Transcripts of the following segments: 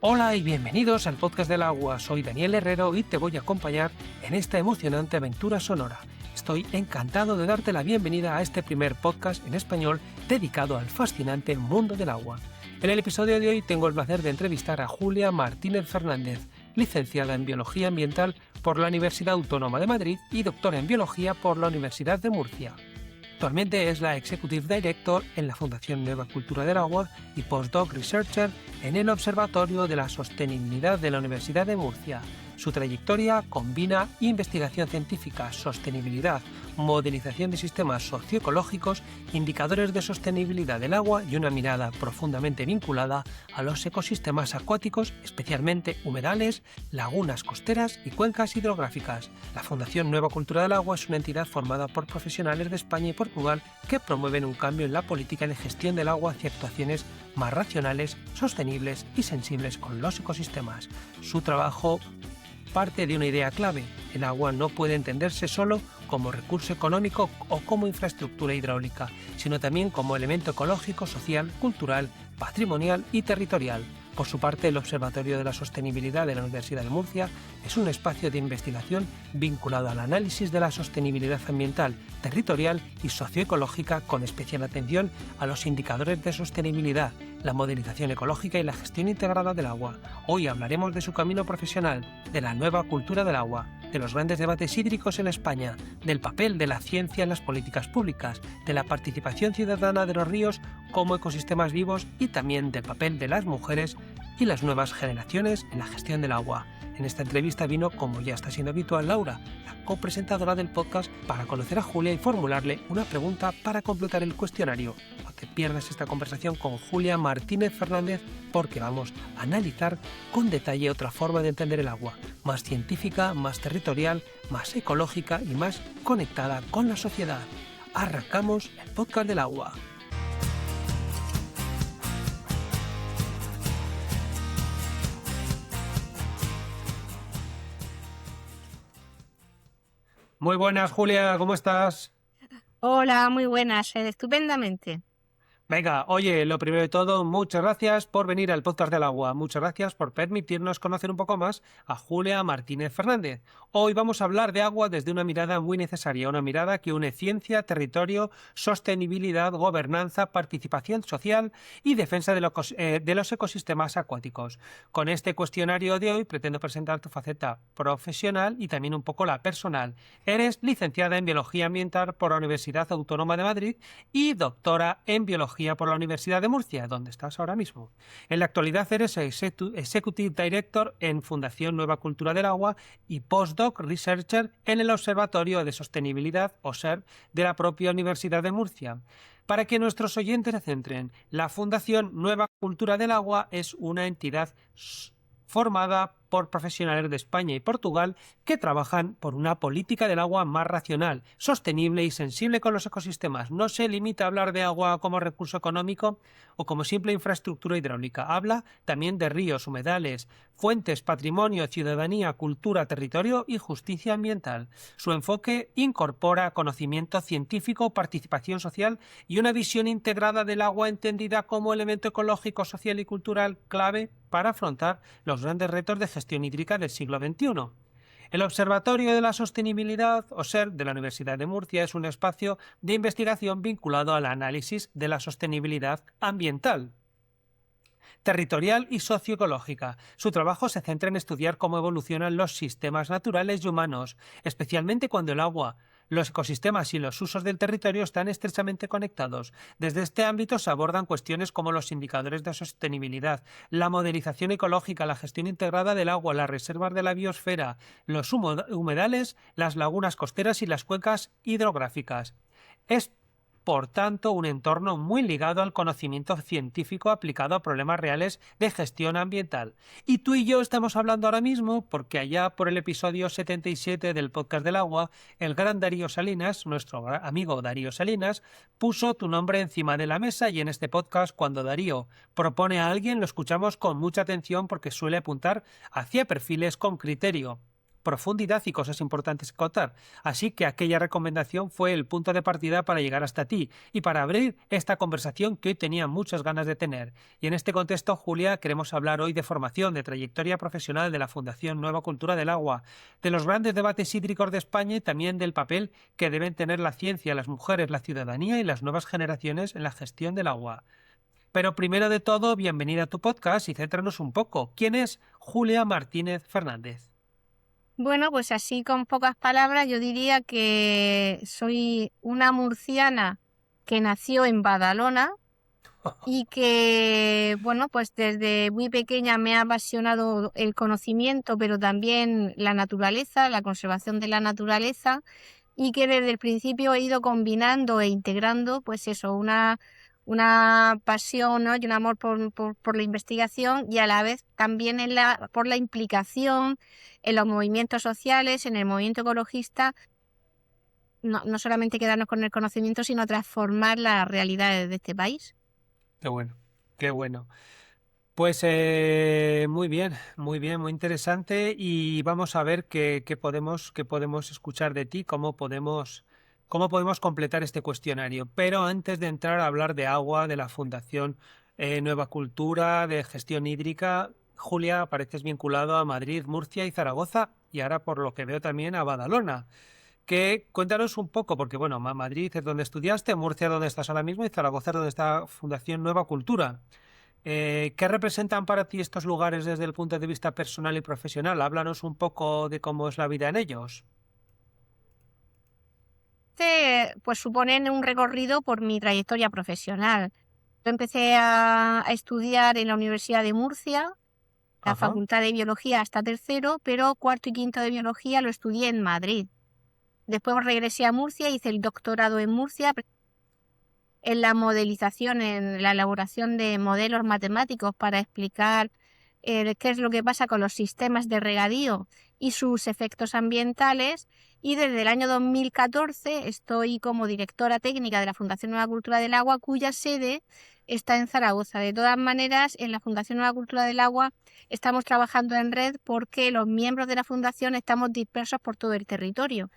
Hola y bienvenidos al podcast del agua. Soy Daniel Herrero y te voy a acompañar en esta emocionante aventura sonora. Estoy encantado de darte la bienvenida a este primer podcast en español dedicado al fascinante mundo del agua. En el episodio de hoy tengo el placer de entrevistar a Julia Martínez Fernández, licenciada en Biología Ambiental por la Universidad Autónoma de Madrid y doctora en Biología por la Universidad de Murcia. Actualmente es la Executive Director en la Fundación Nueva Cultura del Agua y Postdoc Researcher en el Observatorio de la Sostenibilidad de la Universidad de Murcia. Su trayectoria combina investigación científica, sostenibilidad, modelización de sistemas socioecológicos, indicadores de sostenibilidad del agua y una mirada profundamente vinculada a los ecosistemas acuáticos, especialmente humedales, lagunas costeras y cuencas hidrográficas. La Fundación Nueva Cultura del Agua es una entidad formada por profesionales de España y Portugal que promueven un cambio en la política de gestión del agua hacia actuaciones más racionales, sostenibles y sensibles con los ecosistemas. Su trabajo parte de una idea clave: el agua no puede entenderse solo como recurso económico o como infraestructura hidráulica, sino también como elemento ecológico, social, cultural, patrimonial y territorial. Por su parte, el Observatorio de la Sostenibilidad de la Universidad de Murcia es un espacio de investigación vinculado al análisis de la sostenibilidad ambiental, territorial y socioecológica, con especial atención a los indicadores de sostenibilidad, la modelización ecológica y la gestión integrada del agua. Hoy hablaremos de su camino profesional, de la nueva cultura del agua, de los grandes debates hídricos en España, del papel de la ciencia en las políticas públicas, de la participación ciudadana de los ríos como ecosistemas vivos y también del papel de las mujeres y las nuevas generaciones en la gestión del agua. En esta entrevista vino, como ya está siendo habitual, Laura, la copresentadora del podcast, para conocer a Julia y formularle una pregunta para completar el cuestionario. No te pierdas esta conversación con Julia Martínez Fernández, porque vamos a analizar con detalle otra forma de entender el agua, más científica, más territorial, más ecológica y más conectada con la sociedad. Arrancamos el podcast del agua. Muy buenas, Julia, ¿cómo estás? Hola, muy buenas, estupendamente. Venga, oye, lo primero de todo, muchas gracias por venir al podcast del agua. Muchas gracias por permitirnos conocer un poco más a Julia Martínez Fernández. Hoy vamos a hablar de agua desde una mirada muy necesaria, una mirada que une ciencia, territorio, sostenibilidad, gobernanza, participación social y defensa de los ecosistemas acuáticos. Con este cuestionario de hoy pretendo presentar tu faceta profesional y también un poco la personal. Eres licenciada en Biología Ambiental por la Universidad Autónoma de Madrid y doctora en Biología por la Universidad de Murcia, donde estás ahora mismo. En la actualidad eres Executive Director en Fundación Nueva Cultura del Agua y Postdoc Researcher en el Observatorio de Sostenibilidad, OSER, de la propia Universidad de Murcia. Para que nuestros oyentes se centren, la Fundación Nueva Cultura del Agua es una entidad formada por profesionales de España y Portugal que trabajan por una política del agua más racional, sostenible y sensible con los ecosistemas. No se limita a hablar de agua como recurso económico o como simple infraestructura hidráulica. Habla también de ríos, humedales, fuentes, patrimonio, ciudadanía, cultura, territorio y justicia ambiental. Su enfoque incorpora conocimiento científico, participación social y una visión integrada del agua entendida como elemento ecológico, social y cultural clave para afrontar los grandes retos de gestión hídrica del siglo XXI. El Observatorio de la Sostenibilidad, OSER, de la Universidad de Murcia, es un espacio de investigación vinculado al análisis de la sostenibilidad ambiental, territorial y socioecológica. Su trabajo se centra en estudiar cómo evolucionan los sistemas naturales y humanos, especialmente cuando el agua, los ecosistemas y los usos del territorio están estrechamente conectados. Desde este ámbito se abordan cuestiones como los indicadores de sostenibilidad, la modelización ecológica, la gestión integrada del agua, las reservas de la biosfera, los humedales, las lagunas costeras y las cuencas hidrográficas. Es por tanto, un entorno muy ligado al conocimiento científico aplicado a problemas reales de gestión ambiental. Y tú y yo estamos hablando ahora mismo porque allá por el episodio 77 del podcast del agua, el gran Darío Salinas, nuestro amigo Darío Salinas, puso tu nombre encima de la mesa y en este podcast, cuando Darío propone a alguien, lo escuchamos con mucha atención porque suele apuntar hacia perfiles con criterio, profundidad y cosas importantes que contar. Así que aquella recomendación fue el punto de partida para llegar hasta ti y para abrir esta conversación que hoy tenía muchas ganas de tener. Y en este contexto, Julia, queremos hablar hoy de formación, de trayectoria profesional de la Fundación Nueva Cultura del Agua, de los grandes debates hídricos de España y también del papel que deben tener la ciencia, las mujeres, la ciudadanía y las nuevas generaciones en la gestión del agua. Pero primero de todo, bienvenida a tu podcast y céntranos un poco. ¿Quién es Julia Martínez Fernández? Bueno, pues así con pocas palabras yo diría que soy una murciana que nació en Badalona y que, bueno, pues desde muy pequeña me ha apasionado el conocimiento, pero también la naturaleza, la conservación de la naturaleza, y que desde el principio he ido combinando e integrando, pues eso, una pasión, ¿no? Y un amor por la investigación y a la vez también por la implicación en los movimientos sociales, en el movimiento ecologista, no solamente quedarnos con el conocimiento, sino transformar las realidades de este país. Qué bueno, qué bueno. Pues muy bien, muy interesante y vamos a ver qué podemos escuchar de ti, cómo podemos completar este cuestionario. Pero antes de entrar a hablar de agua, de la Fundación Nueva Cultura, de gestión hídrica, Julia, apareces vinculado a Madrid, Murcia y Zaragoza y ahora por lo que veo también a Badalona. Cuéntanos un poco, porque bueno, Madrid es donde estudiaste, Murcia es donde estás ahora mismo y Zaragoza es donde está Fundación Nueva Cultura. ¿Qué representan para ti estos lugares desde el punto de vista personal y profesional? Háblanos un poco de cómo es la vida en ellos. Pues suponen un recorrido por mi trayectoria profesional. Yo empecé a estudiar en la Universidad de Murcia, la Ajá. Facultad de Biología hasta tercero, pero cuarto y quinto de Biología lo estudié en Madrid. Después regresé a Murcia, hice el doctorado en Murcia en la modelización, en la elaboración de modelos matemáticos para explicar qué es lo que pasa con los sistemas de regadío y sus efectos ambientales. Y desde el año 2014 estoy como directora técnica de la Fundación Nueva Cultura del Agua, cuya sede está en Zaragoza. De todas maneras, en la Fundación Nueva Cultura del Agua estamos trabajando en red porque los miembros de la Fundación estamos dispersos por todo el territorio.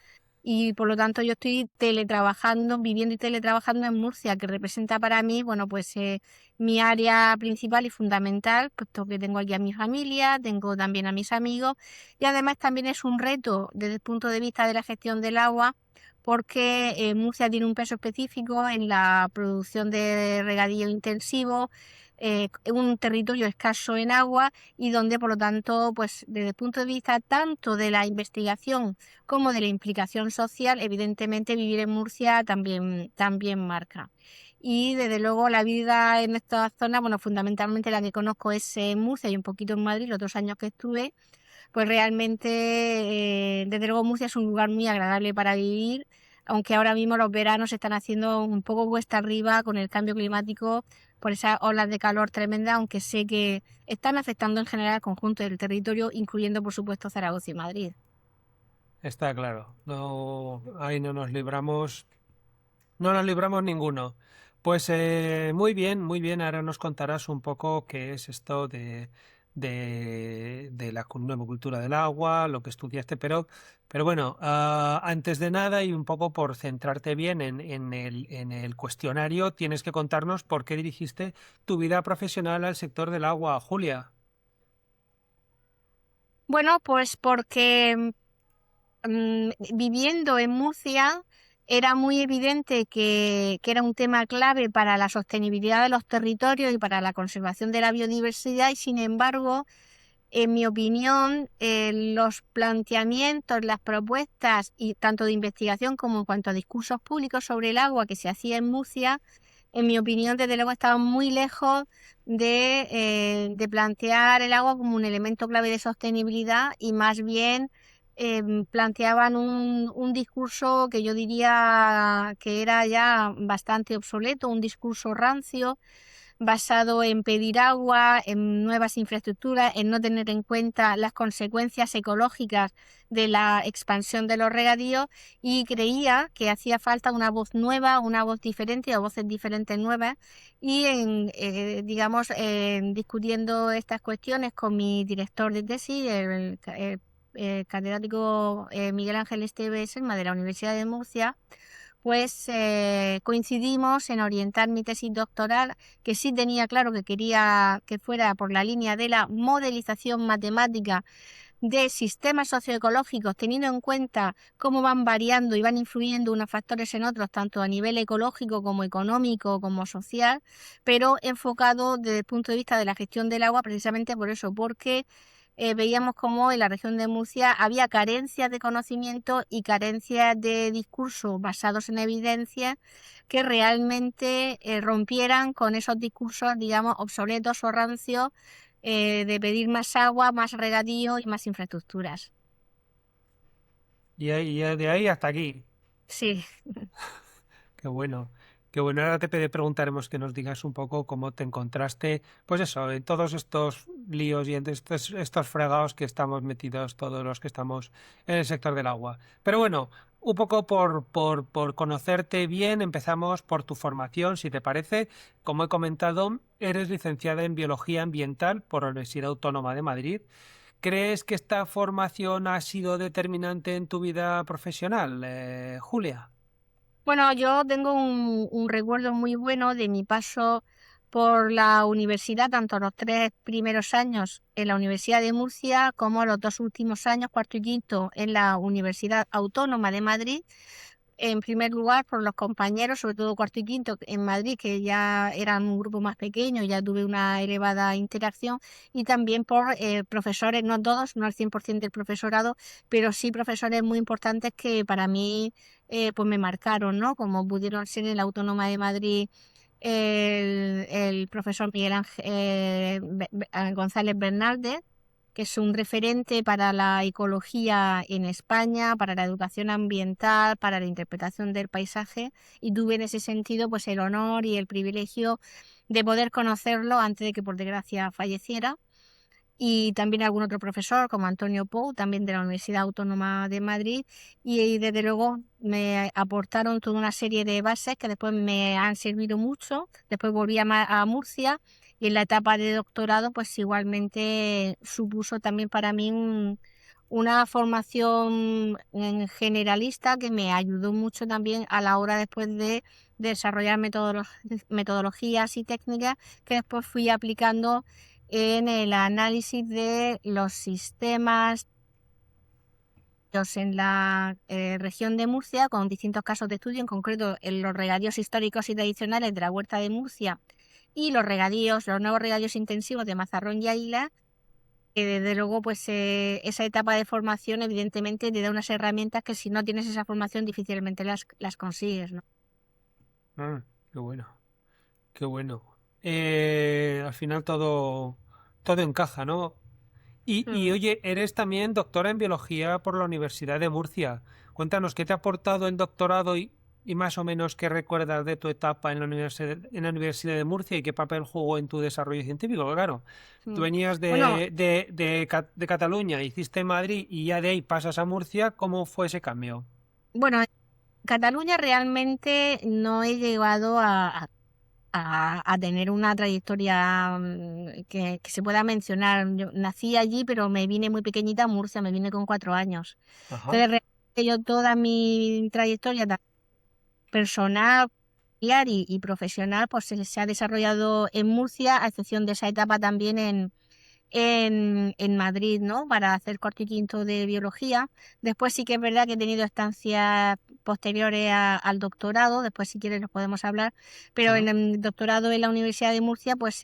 Y por lo tanto yo estoy teletrabajando, viviendo y teletrabajando en Murcia, que representa para mí, bueno, pues mi área principal y fundamental, puesto que tengo aquí a mi familia, tengo también a mis amigos, y además también es un reto desde el punto de vista de la gestión del agua, porque Murcia tiene un peso específico en la producción de regadío intensivo, un territorio escaso en agua y donde, por lo tanto, pues desde el punto de vista tanto de la investigación como de la implicación social, evidentemente vivir en Murcia también marca. Y desde luego la vida en esta zona, bueno, fundamentalmente la que conozco es en Murcia y un poquito en Madrid, los 2 años que estuve, pues realmente, desde luego Murcia es un lugar muy agradable para vivir, aunque ahora mismo los veranos se están haciendo un poco cuesta arriba con el cambio climático por esas olas de calor tremendas, aunque sé que están afectando en general al conjunto del territorio, incluyendo por supuesto Zaragoza y Madrid. Está claro. No, ahí no nos libramos ninguno. Pues muy bien, muy bien. Ahora nos contarás un poco qué es esto de la nueva cultura del agua, lo que estudiaste, pero bueno, antes de nada y un poco por centrarte bien en el cuestionario, tienes que contarnos por qué dirigiste tu vida profesional al sector del agua, Julia. Bueno, pues porque viviendo en Murcia era muy evidente que era un tema clave para la sostenibilidad de los territorios y para la conservación de la biodiversidad y sin embargo, en mi opinión, los planteamientos, las propuestas y tanto de investigación como en cuanto a discursos públicos sobre el agua que se hacía en Murcia, en mi opinión, desde luego estaban muy lejos de plantear el agua como un elemento clave de sostenibilidad y más bien planteaban un discurso que yo diría que era ya bastante obsoleto, un discurso rancio, basado en pedir agua, en nuevas infraestructuras, en no tener en cuenta las consecuencias ecológicas de la expansión de los regadíos, y creía que hacía falta una voz nueva, una voz diferente o voces diferentes nuevas, y digamos, discutiendo estas cuestiones con mi director de tesis, el catedrático Miguel Ángel Esteve Selma de la Universidad de Murcia, pues coincidimos en orientar mi tesis doctoral, que sí tenía claro que quería que fuera por la línea de la modelización matemática de sistemas socioecológicos, teniendo en cuenta cómo van variando y van influyendo unos factores en otros, tanto a nivel ecológico como económico como social, pero enfocado desde el punto de vista de la gestión del agua, precisamente por eso, porque veíamos cómo en la región de Murcia había carencias de conocimiento y carencias de discursos basados en evidencias que realmente rompieran con esos discursos, digamos, obsoletos o rancios, de pedir más agua, más regadío y más infraestructuras. Y de ahí hasta aquí. Sí. Qué bueno. Qué bueno. Ahora te preguntaremos que nos digas un poco cómo te encontraste, pues eso, en todos estos líos y en estos fregados que estamos metidos todos los que estamos en el sector del agua. Pero bueno, un poco por conocerte bien, empezamos por tu formación, si te parece. Como he comentado, eres licenciada en Biología Ambiental por la Universidad Autónoma de Madrid. ¿Crees que esta formación ha sido determinante en tu vida profesional, Julia? Bueno, yo tengo un recuerdo muy bueno de mi paso por la universidad, tanto los 3 primeros años en la Universidad de Murcia como los 2 últimos años, cuarto y quinto, en la Universidad Autónoma de Madrid. En primer lugar, por los compañeros, sobre todo cuarto y quinto en Madrid, que ya eran un grupo más pequeño, ya tuve una elevada interacción, y también por profesores, no todos, no al 100% del profesorado, pero sí profesores muy importantes que para mí pues me marcaron, ¿no? Como pudieron ser en la Autónoma de Madrid el profesor Miguel Ángel González Bernaldez, que es un referente para la ecología en España, para la educación ambiental, para la interpretación del paisaje, y tuve en ese sentido pues el honor y el privilegio de poder conocerlo antes de que por desgracia falleciera. Y también algún otro profesor como Antonio Pou, también de la Universidad Autónoma de Madrid, y desde luego me aportaron toda una serie de bases que después me han servido mucho. Después volví a Murcia, y en la etapa de doctorado pues igualmente supuso también para mí una formación generalista que me ayudó mucho también a la hora después de desarrollar metodologías y técnicas que después fui aplicando en el análisis de los sistemas en la región de Murcia, con distintos casos de estudio, en concreto en los regadíos históricos y tradicionales de la Huerta de Murcia y los nuevos regadíos intensivos de Mazarrón y Águila, que desde luego pues esa etapa de formación evidentemente te da unas herramientas que si no tienes esa formación difícilmente las consigues, ¿no? Ah, qué bueno, qué bueno. Al final todo encaja, ¿no? Y Mm. oye, eres también doctora en biología por la Universidad de Murcia. Cuéntanos, ¿qué te ha aportado el doctorado y más o menos qué recuerdas de tu etapa en la Universidad de Murcia y qué papel jugó en tu desarrollo científico? Porque claro, tú Mm. venías Bueno, de Cataluña, hiciste Madrid y ya de ahí pasas a Murcia. ¿Cómo fue ese cambio? bueno, en Cataluña realmente no he llegado a tener una trayectoria que se pueda mencionar. Yo nací allí, pero me vine muy pequeñita a Murcia, me vine con 4 años. Ajá. Entonces, realmente yo toda mi trayectoria personal, familiar y profesional, pues se ha desarrollado en Murcia, a excepción de esa etapa también en Madrid, ¿no? Para hacer corte y quinto de biología. Después sí que es verdad que he tenido estancias posteriores al doctorado, después si quieres los podemos hablar, pero en Ajá. el doctorado en la Universidad de Murcia pues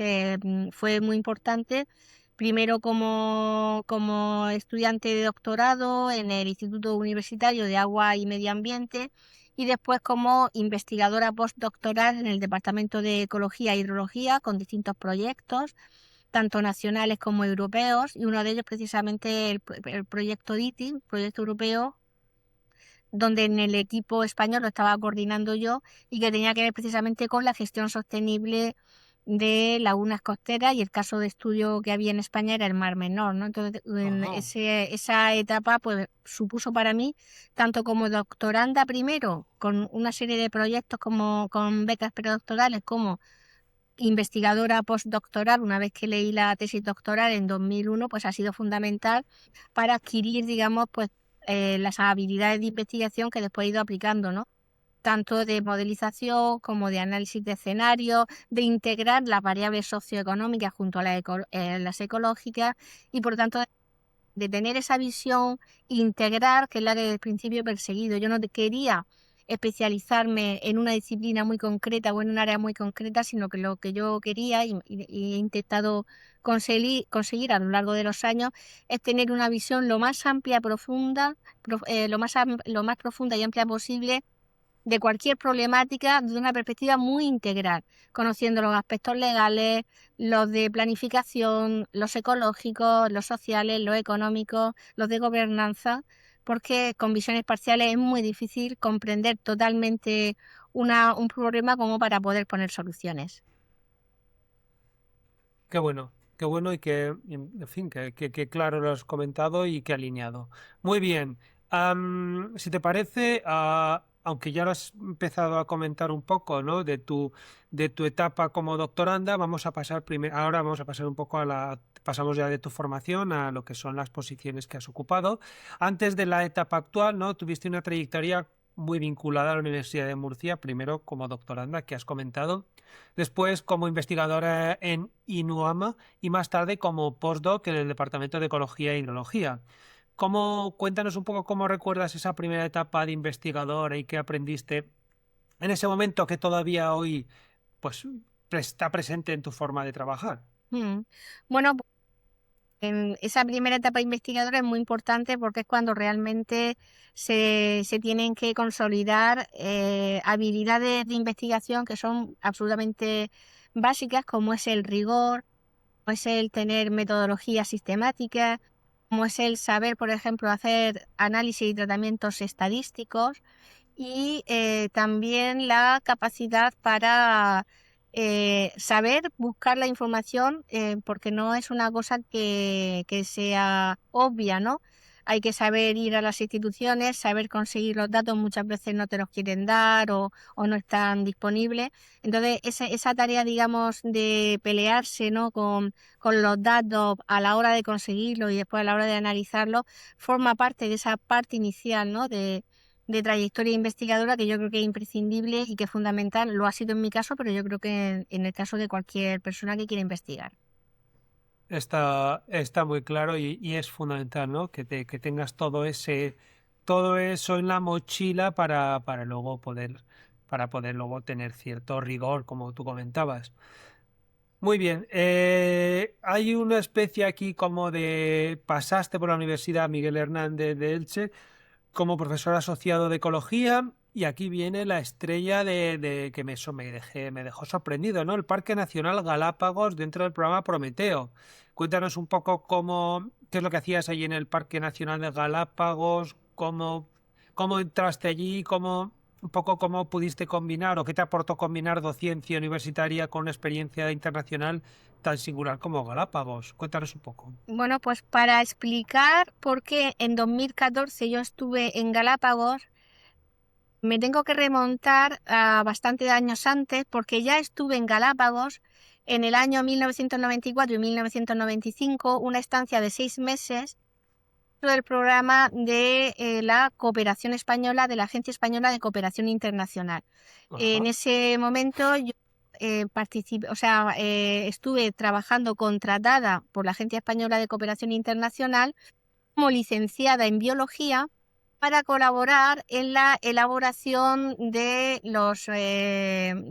fue muy importante. Primero como estudiante de doctorado en el Instituto Universitario de Agua y Medio Ambiente, y después como investigadora postdoctoral en el Departamento de Ecología e Hidrología con distintos proyectos. tanto nacionales como europeos, y uno de ellos precisamente el proyecto DITI, proyecto europeo, donde en el equipo español lo estaba coordinando yo y que tenía que ver precisamente con la gestión sostenible de lagunas costeras, y el caso de estudio que había en España era el Mar Menor, ¿no? Entonces, Ajá. esa etapa pues supuso para mí, tanto como doctoranda primero, con una serie de proyectos como con becas predoctorales, como investigadora postdoctoral, una vez que leí la tesis doctoral en 2001, pues ha sido fundamental para adquirir, digamos, pues las habilidades de investigación que después he ido aplicando, ¿no? Tanto de modelización como de análisis de escenarios, de integrar las variables socioeconómicas junto a las ecológicas, y por tanto de tener esa visión integral, que es la que desde el principio he perseguido. Yo no quería especializarme en una disciplina muy concreta o en un área muy concreta, sino que lo que yo quería y he intentado conseguir a lo largo de los años es tener una visión lo más amplia, profunda, lo más profunda y amplia posible de cualquier problemática desde una perspectiva muy integral, conociendo los aspectos legales, los de planificación, los ecológicos, los sociales, los económicos, los de gobernanza, porque con visiones parciales es muy difícil comprender totalmente un problema como para poder poner soluciones. Qué bueno y que, en fin, que claro lo has comentado y que alineado. Muy bien. Si te parece, aunque ya lo has empezado a comentar un poco, ¿no? De tu etapa como doctoranda, vamos a pasar ahora vamos a pasar un poco pasamos ya de tu formación a lo que son las posiciones que has ocupado. Antes de la etapa actual, ¿no? Tuviste una trayectoria muy vinculada a la Universidad de Murcia, primero como doctoranda, que has comentado, después como investigadora en INUAMA y más tarde como postdoc en el Departamento de Ecología e Hidrología. Cuéntanos un poco cómo recuerdas esa primera etapa de investigadora y qué aprendiste en ese momento que todavía hoy pues está presente en tu forma de trabajar. Mm. Bueno, en esa primera etapa investigadora es muy importante porque es cuando realmente se tienen que consolidar habilidades de investigación que son absolutamente básicas, como es el rigor, como es el tener metodología sistemática, como es el saber, por ejemplo, hacer análisis y tratamientos estadísticos, y también la capacidad para saber buscar la información, porque no es una cosa que sea obvia, ¿no? Hay que saber ir a las instituciones, saber conseguir los datos, muchas veces no te los quieren dar o no están disponibles. Entonces, esa tarea, digamos, de pelearse, ¿no? con los datos a la hora de conseguirlos y después a la hora de analizarlos, forma parte de esa parte inicial, ¿no? de trayectoria investigadora, que yo creo que es imprescindible y que es fundamental. Lo ha sido en mi caso, pero yo creo que en el caso de cualquier persona que quiera investigar. Está muy claro y es fundamental, ¿no? Que tengas todo eso en la mochila para poder luego tener cierto rigor, como tú comentabas. Muy bien. Hay una especie aquí como pasaste por la Universidad Miguel Hernández de Elche como profesor asociado de ecología, y aquí viene la estrella que me dejó sorprendido, ¿no? El Parque Nacional Galápagos dentro del programa Prometeo. Cuéntanos un poco qué es lo que hacías allí en el Parque Nacional de Galápagos, cómo entraste allí, un poco cómo pudiste combinar o qué te aportó combinar docencia universitaria con una experiencia internacional tan singular como Galápagos. Cuéntanos un poco. Bueno, pues para explicar por qué en 2014 yo estuve en Galápagos, me tengo que remontar a bastantes años antes, porque ya estuve en Galápagos en el año 1994 y 1995, una estancia de 6 meses del programa de la cooperación española, de la Agencia Española de Cooperación Internacional. En Ajá. ese momento yo estuve trabajando contratada por la Agencia Española de Cooperación Internacional como licenciada en biología, para colaborar en la elaboración de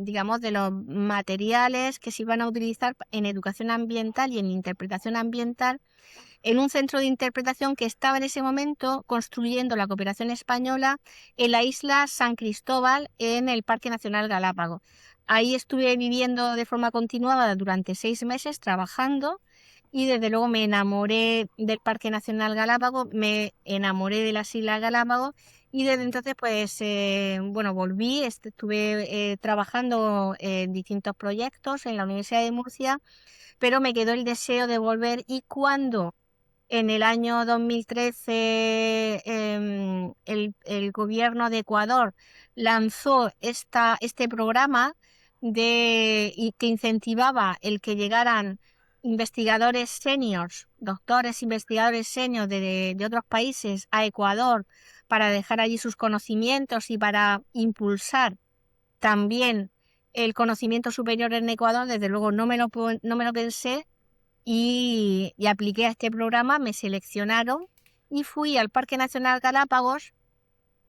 digamos, de los materiales que se iban a utilizar en educación ambiental y en interpretación ambiental, en un centro de interpretación que estaba en ese momento construyendo la cooperación española en la isla San Cristóbal, en el Parque Nacional Galápagos. Ahí estuve viviendo de forma continuada durante 6 meses, trabajando, y desde luego me enamoré del Parque Nacional Galápagos, me enamoré de las Islas Galápagos y desde entonces pues bueno, volví, estuve trabajando en distintos proyectos en la Universidad de Murcia, pero me quedó el deseo de volver y cuando en el año 2013 el gobierno de Ecuador lanzó este programa que incentivaba el que llegaran investigadores seniors, doctores investigadores seniors de otros países a Ecuador para dejar allí sus conocimientos y para impulsar también el conocimiento superior en Ecuador. Desde luego no me lo pensé y apliqué a este programa, me seleccionaron y fui al Parque Nacional Galápagos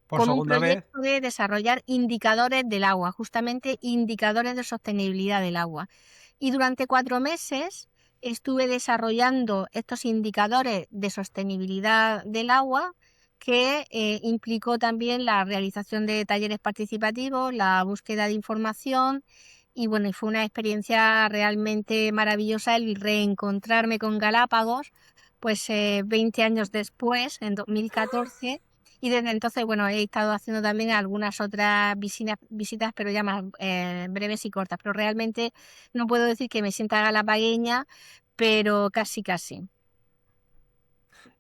Por con un segunda vez. proyecto de desarrollar indicadores del agua, justamente indicadores de sostenibilidad del agua. Y durante 4 meses estuve desarrollando estos indicadores de sostenibilidad del agua que implicó también la realización de talleres participativos, la búsqueda de información y bueno, y fue una experiencia realmente maravillosa el reencontrarme con Galápagos, pues 20 años después, en 2014, y desde entonces, bueno, he estado haciendo también algunas otras visitas, pero ya más breves y cortas, pero realmente no puedo decir que me sienta galapagueña, pero casi, casi.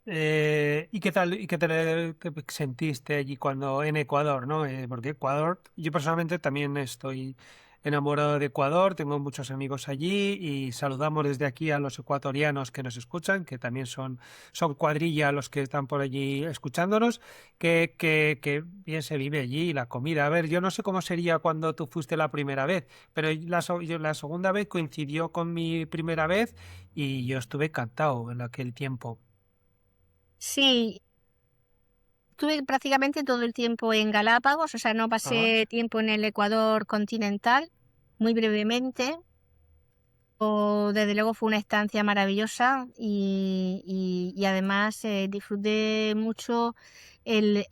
¿Y qué tal, qué sentiste allí cuando en Ecuador, ¿no? Porque Ecuador, yo personalmente también estoy enamorado de Ecuador, tengo muchos amigos allí y saludamos desde aquí a los ecuatorianos que nos escuchan, que también son cuadrilla los que están por allí escuchándonos, que bien se vive allí, la comida. A ver, yo no sé cómo sería cuando tú fuiste la primera vez, pero la segunda vez coincidió con mi primera vez y yo estuve encantado en aquel tiempo. Sí, estuve prácticamente todo el tiempo en Galápagos, o sea, no Ajá. pasé tiempo en el Ecuador continental, muy brevemente. Desde luego fue una estancia maravillosa y además disfruté mucho el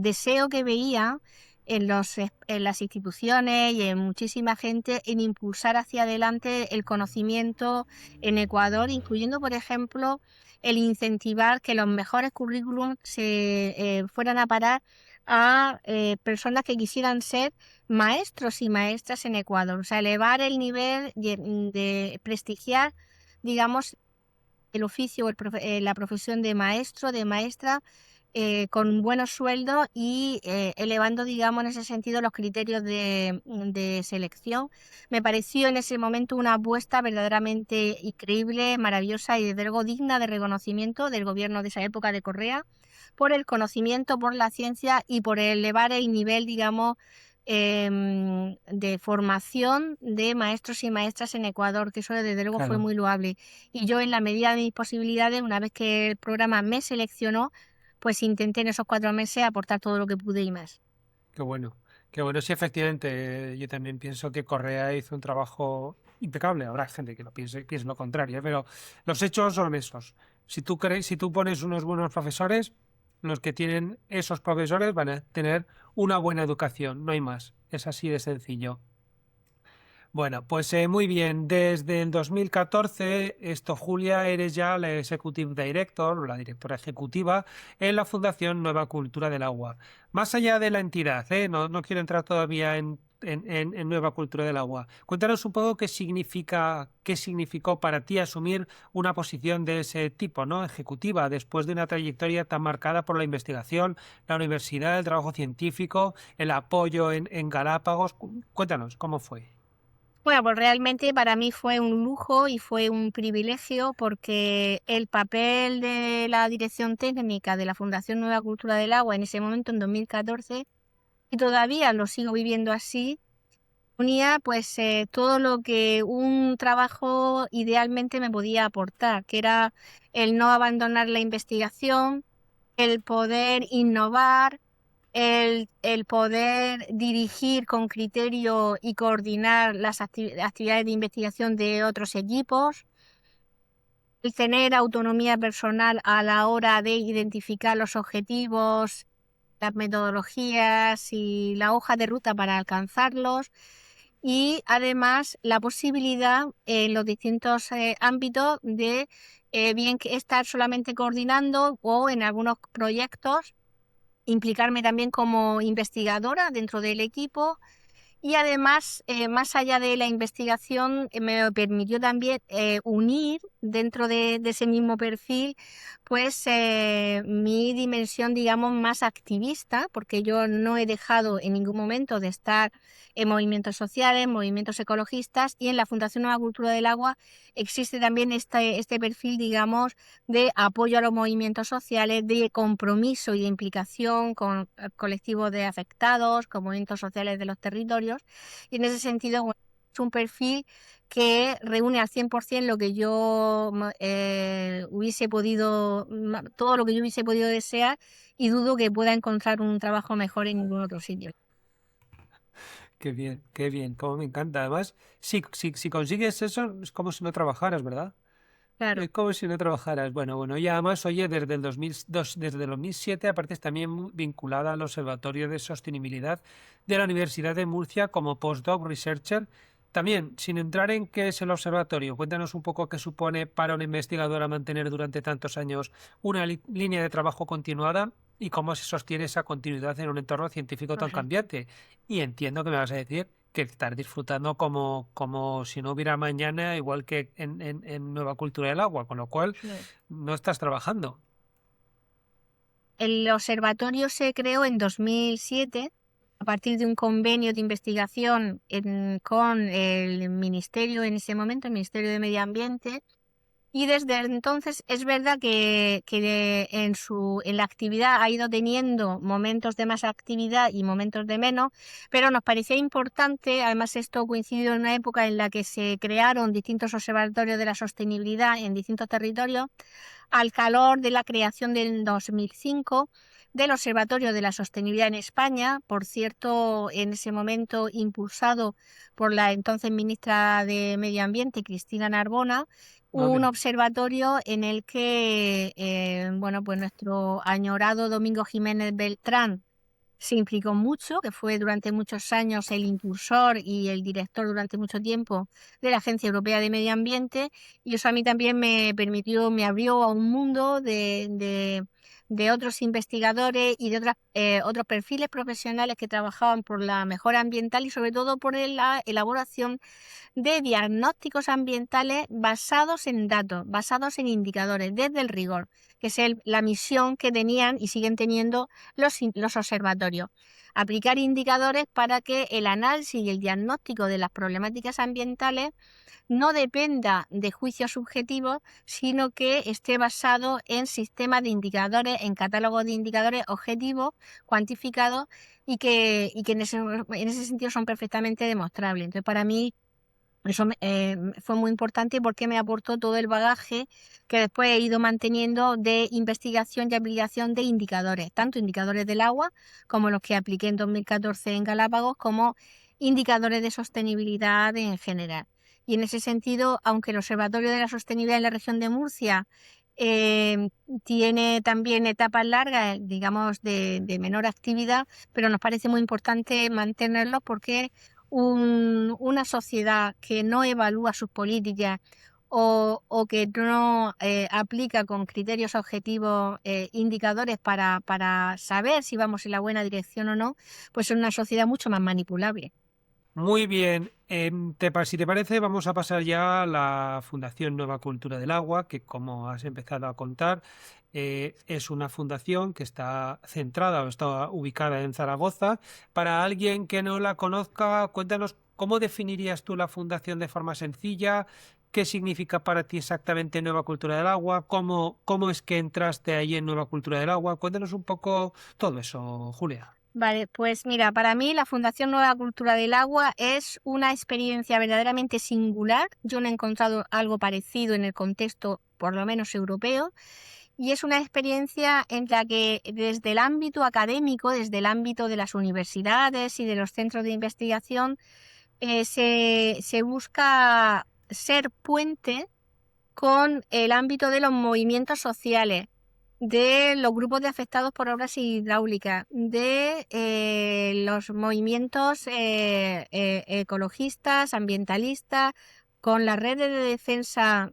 deseo que veía en las instituciones y en muchísima gente en impulsar hacia adelante el conocimiento en Ecuador, incluyendo, por ejemplo, el incentivar que los mejores currículums se fueran a parar a personas que quisieran ser maestros y maestras en Ecuador, o sea, elevar el nivel de prestigiar, digamos, el oficio o la profesión de maestro, de maestra, con buenos sueldos y elevando, digamos, en ese sentido los criterios de selección. Me pareció en ese momento una apuesta verdaderamente increíble, maravillosa y desde luego digna de reconocimiento del gobierno de esa época de Correa por el conocimiento, por la ciencia y por elevar el nivel, digamos, de formación de maestros y maestras en Ecuador, que eso desde luego fue Claro. muy loable. Y yo en la medida de mis posibilidades, una vez que el programa me seleccionó, pues intenté en esos 4 meses aportar todo lo que pude y más. Qué bueno, qué bueno. Sí, efectivamente, yo también pienso que Correa hizo un trabajo impecable. Habrá gente que piense lo contrario, pero los hechos son esos. Si tú pones unos buenos profesores, los que tienen esos profesores van a tener una buena educación, no hay más. Es así de sencillo. Bueno, pues muy bien. Desde el 2014, Julia, eres ya la Executive Director, o la directora ejecutiva, en la Fundación Nueva Cultura del Agua. Más allá de la entidad, no quiero entrar todavía en Nueva Cultura del Agua. Cuéntanos un poco qué significó para ti asumir una posición de ese tipo, ¿no? Ejecutiva, después de una trayectoria tan marcada por la investigación, la universidad, el trabajo científico, el apoyo en Galápagos. Cuéntanos, ¿cómo fue? Bueno, pues realmente para mí fue un lujo y fue un privilegio porque el papel de la dirección técnica de la Fundación Nueva Cultura del Agua en ese momento, en 2014, y todavía lo sigo viviendo así, unía pues todo lo que un trabajo idealmente me podía aportar, que era el no abandonar la investigación, el poder innovar, el poder dirigir con criterio y coordinar las actividades de investigación de otros equipos, el tener autonomía personal a la hora de identificar los objetivos, las metodologías y la hoja de ruta para alcanzarlos y además la posibilidad en los distintos ámbitos de bien que estar solamente coordinando o en algunos proyectos implicarme también como investigadora dentro del equipo y además, más allá de la investigación, me permitió también unir dentro de ese mismo perfil, pues mi dimensión, digamos, más activista, porque yo no he dejado en ningún momento de estar en movimientos sociales, movimientos ecologistas, y en la Fundación Nueva Cultura del Agua existe también este perfil, digamos, de apoyo a los movimientos sociales, de compromiso y de implicación con colectivos de afectados, con movimientos sociales de los territorios. Y en ese sentido, bueno, es un perfil que reúne al 100% lo que yo hubiese podido, todo lo que yo hubiese podido desear, y dudo que pueda encontrar un trabajo mejor en ningún otro sitio. Qué bien, como me encanta. Además, si consigues eso, es como si no trabajaras, ¿verdad? Claro. Es como si no trabajaras. Bueno, y además, oye, desde el 2002, desde el 2007, aparte es también vinculada al Observatorio de Sostenibilidad de la Universidad de Murcia como postdoc researcher. También, sin entrar en qué es el observatorio, cuéntanos un poco qué supone para una investigadora mantener durante tantos años una línea de trabajo continuada y cómo se sostiene esa continuidad en un entorno científico tan Ajá. cambiante. Y entiendo que me vas a decir que estar disfrutando como si no hubiera mañana, igual que en Nueva Cultura del Agua, con lo cual Sí. no estás trabajando. El observatorio se creó en 2007 a partir de un convenio de investigación con el ministerio en ese momento, el Ministerio de Medio Ambiente. Y desde entonces es verdad que en la actividad ha ido teniendo momentos de más actividad y momentos de menos, pero nos parecía importante, además esto coincidió en una época en la que se crearon distintos observatorios de la sostenibilidad en distintos territorios, al calor de la creación del 2005 del Observatorio de la Sostenibilidad en España, por cierto, en ese momento impulsado por la entonces ministra de Medio Ambiente, Cristina Narbona, un Amigo. observatorio en el que bueno, pues nuestro añorado Domingo Jiménez Beltrán se implicó mucho, que fue durante muchos años el impulsor y el director durante mucho tiempo de la Agencia Europea de Medio Ambiente, y eso a mí también me permitió, me abrió a un mundo de otros investigadores y de otros perfiles profesionales que trabajaban por la mejora ambiental y sobre todo por la elaboración de diagnósticos ambientales basados en datos, basados en indicadores, desde el rigor, que es la misión que tenían y siguen teniendo los observatorios. Aplicar indicadores para que el análisis y el diagnóstico de las problemáticas ambientales no dependa de juicios subjetivos, sino que esté basado en sistemas de indicadores, en catálogos de indicadores objetivos, cuantificados y que en ese sentido son perfectamente demostrables. Entonces, para mí, eso fue muy importante porque me aportó todo el bagaje que después he ido manteniendo de investigación y aplicación de indicadores, tanto indicadores del agua como los que apliqué en 2014 en Galápagos, como indicadores de sostenibilidad en general. Y en ese sentido, aunque el Observatorio de la Sostenibilidad en la región de Murcia eh, tiene también etapas largas, digamos, de menor actividad, pero nos parece muy importante mantenerlo porque una sociedad que no evalúa sus políticas o que no aplica con criterios objetivos indicadores para saber si vamos en la buena dirección o no, pues es una sociedad mucho más manipulable. Muy bien, si te parece, vamos a pasar ya a la Fundación Nueva Cultura del Agua, que como has empezado a contar, es una fundación que está centrada o está ubicada en Zaragoza. Para alguien que no la conozca, cuéntanos cómo definirías tú la fundación de forma sencilla, qué significa para ti exactamente Nueva Cultura del Agua, cómo es que entraste ahí en Nueva Cultura del Agua. Cuéntanos un poco todo eso, Julia. Vale, pues mira, para mí la Fundación Nueva Cultura del Agua es una experiencia verdaderamente singular. Yo no he encontrado algo parecido en el contexto, por lo menos europeo, y es una experiencia en la que desde el ámbito académico, desde el ámbito de las universidades y de los centros de investigación, se busca ser puente con el ámbito de los movimientos sociales, de los grupos de afectados por obras hidráulicas, de los movimientos ecologistas, ambientalistas, con la red de defensa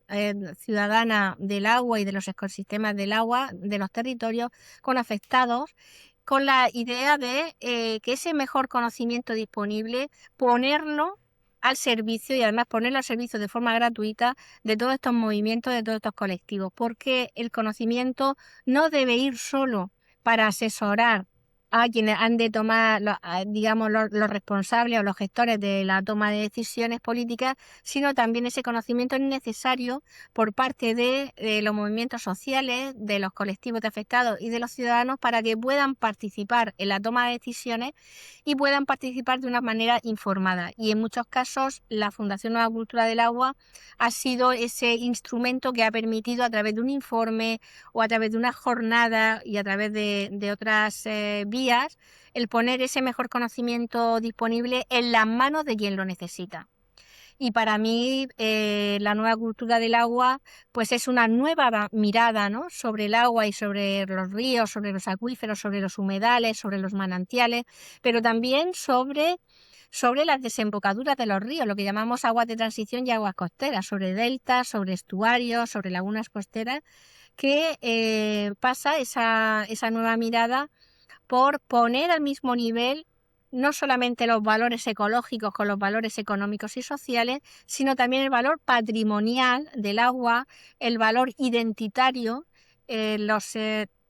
ciudadana del agua y de los ecosistemas del agua, de los territorios, con afectados, con la idea de que ese mejor conocimiento disponible, ponerlo al servicio y además ponerlo al servicio de forma gratuita de todos estos movimientos, de todos estos colectivos, porque el conocimiento no debe ir solo para asesorar a quienes han de tomar, digamos, los responsables o los gestores de la toma de decisiones políticas, sino también ese conocimiento es necesario por parte de los movimientos sociales, de los colectivos de afectados y de los ciudadanos para que puedan participar en la toma de decisiones y puedan participar de una manera informada. Y en muchos casos la Fundación Nueva Cultura del Agua ha sido ese instrumento que ha permitido a través de un informe o a través de una jornada y a través de otras vías el poner ese mejor conocimiento disponible en las manos de quien lo necesita. Y para mí la nueva cultura del agua pues es una nueva mirada, ¿no?, sobre el agua y sobre los ríos, sobre los acuíferos, sobre los humedales, sobre los manantiales, pero también sobre las desembocaduras de los ríos, lo que llamamos aguas de transición y aguas costeras, sobre deltas, sobre estuarios, sobre lagunas costeras, que pasa esa nueva mirada por poner al mismo nivel no solamente los valores ecológicos con los valores económicos y sociales, sino también el valor patrimonial del agua, el valor identitario, los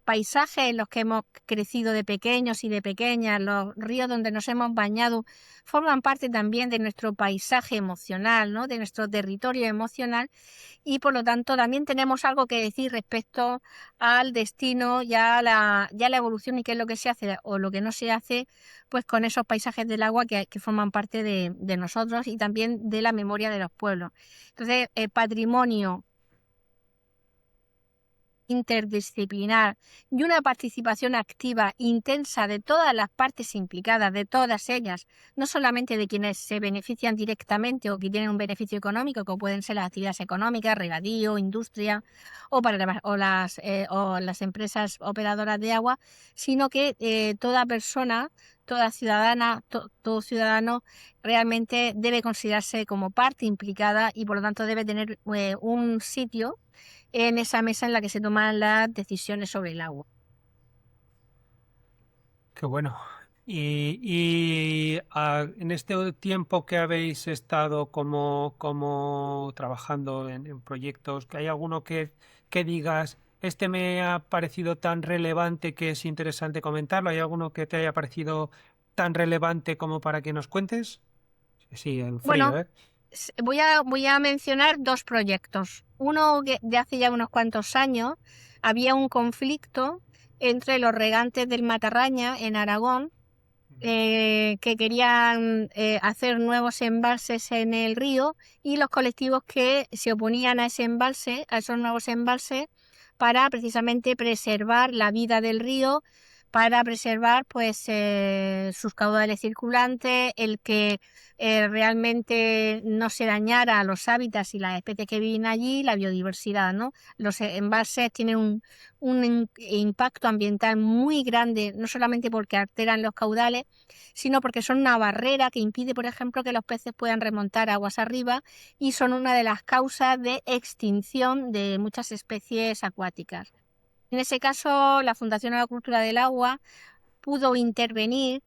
paisajes en los que hemos crecido de pequeños y de pequeñas, los ríos donde nos hemos bañado, forman parte también de nuestro paisaje emocional, ¿no?, de nuestro territorio emocional, y por lo tanto también tenemos algo que decir respecto al destino, ya la evolución y qué es lo que se hace o lo que no se hace pues con esos paisajes del agua que forman parte de nosotros y también de la memoria de los pueblos. Entonces, el patrimonio interdisciplinar y una participación activa, intensa de todas las partes implicadas, de todas ellas, no solamente de quienes se benefician directamente o que tienen un beneficio económico, como pueden ser las actividades económicas, regadío, industria o las empresas operadoras de agua, sino que toda persona, toda ciudadana, todo ciudadano realmente debe considerarse como parte implicada y por lo tanto debe tener un sitio en esa mesa en la que se toman las decisiones sobre el agua. Qué bueno. En este tiempo que habéis estado como trabajando en proyectos, ¿que hay alguno que digas, este me ha parecido tan relevante que es interesante comentarlo? ¿Hay alguno que te haya parecido tan relevante como para que nos cuentes? Sí, en frío, Bueno, ¿eh? voy a mencionar dos proyectos. Uno que de hace ya unos cuantos años había un conflicto entre los regantes del Matarraña en Aragón, que querían hacer nuevos embalses en el río, y los colectivos que se oponían a ese embalse, a esos nuevos embalses, para precisamente preservar la vida del río, para preservar pues sus caudales circulantes, el que realmente no se dañara a los hábitats y las especies que viven allí, la biodiversidad, ¿no? Los embalses tienen un impacto ambiental muy grande, no solamente porque alteran los caudales, sino porque son una barrera que impide, por ejemplo, que los peces puedan remontar aguas arriba, y son una de las causas de extinción de muchas especies acuáticas. En ese caso, la Fundación Nueva Cultura del Agua pudo intervenir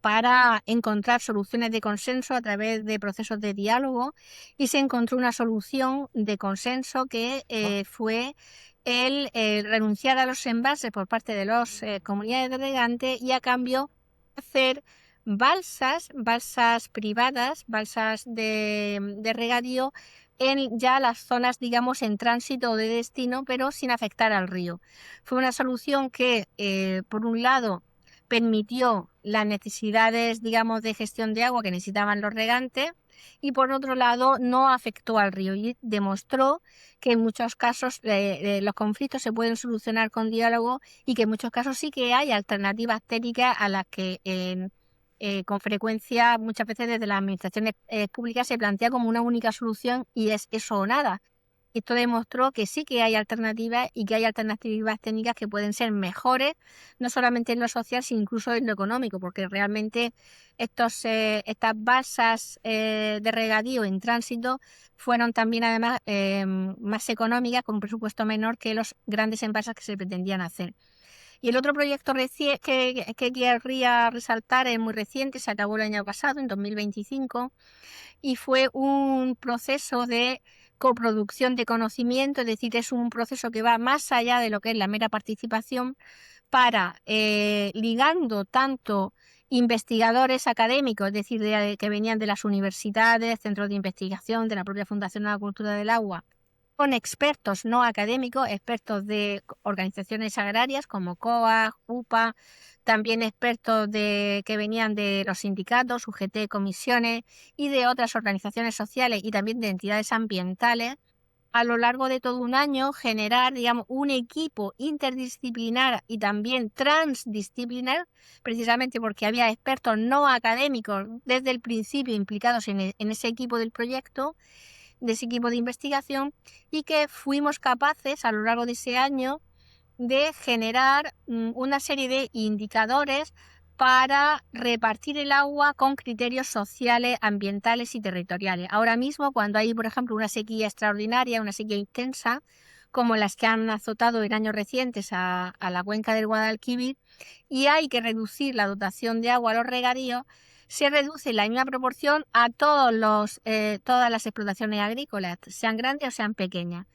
para encontrar soluciones de consenso a través de procesos de diálogo, y se encontró una solución de consenso que fue el renunciar a los embalses por parte de las comunidades de regantes y a cambio hacer balsas privadas, balsas de regadío en ya las zonas, digamos, en tránsito o de destino, pero sin afectar al río. Fue una solución que, por un lado, permitió las necesidades, digamos, de gestión de agua que necesitaban los regantes, y por otro lado no afectó al río, y demostró que en muchos casos los conflictos se pueden solucionar con diálogo, y que en muchos casos sí que hay alternativas técnicas a las que con frecuencia, muchas veces desde las administraciones públicas se plantea como una única solución y es eso o nada. esto demostró que sí que hay alternativas y que hay alternativas técnicas que pueden ser mejores, no solamente en lo social, sino incluso en lo económico, porque realmente estas balsas de regadío en tránsito fueron también además más económicas, con un presupuesto menor que los grandes embalses que se pretendían hacer. Y el otro proyecto que querría resaltar es muy reciente, se acabó el año pasado, en 2025, y fue un proceso de coproducción de conocimiento, es decir, es un proceso que va más allá de lo que es la mera participación para, ligando tanto investigadores académicos, es decir, que venían de las universidades, centros de investigación, de la propia Fundación de la Cultura del Agua, con expertos no académicos, expertos de organizaciones agrarias como COAG, UPA, también expertos que venían de los sindicatos, UGT, comisiones y de otras organizaciones sociales y también de entidades ambientales. A lo largo de todo un año generar, digamos, un equipo interdisciplinar y también transdisciplinar, precisamente porque había expertos no académicos desde el principio implicados en ese equipo del proyecto, de ese equipo de investigación, y que fuimos capaces a lo largo de ese año de generar una serie de indicadores para repartir el agua con criterios sociales, ambientales y territoriales. Ahora mismo, cuando hay, por ejemplo, una sequía extraordinaria, una sequía intensa, como las que han azotado en años recientes a la cuenca del Guadalquivir, y hay que reducir la dotación de agua a los regadíos, se reduce en la misma proporción a todas las explotaciones agrícolas, sean grandes o sean pequeñas.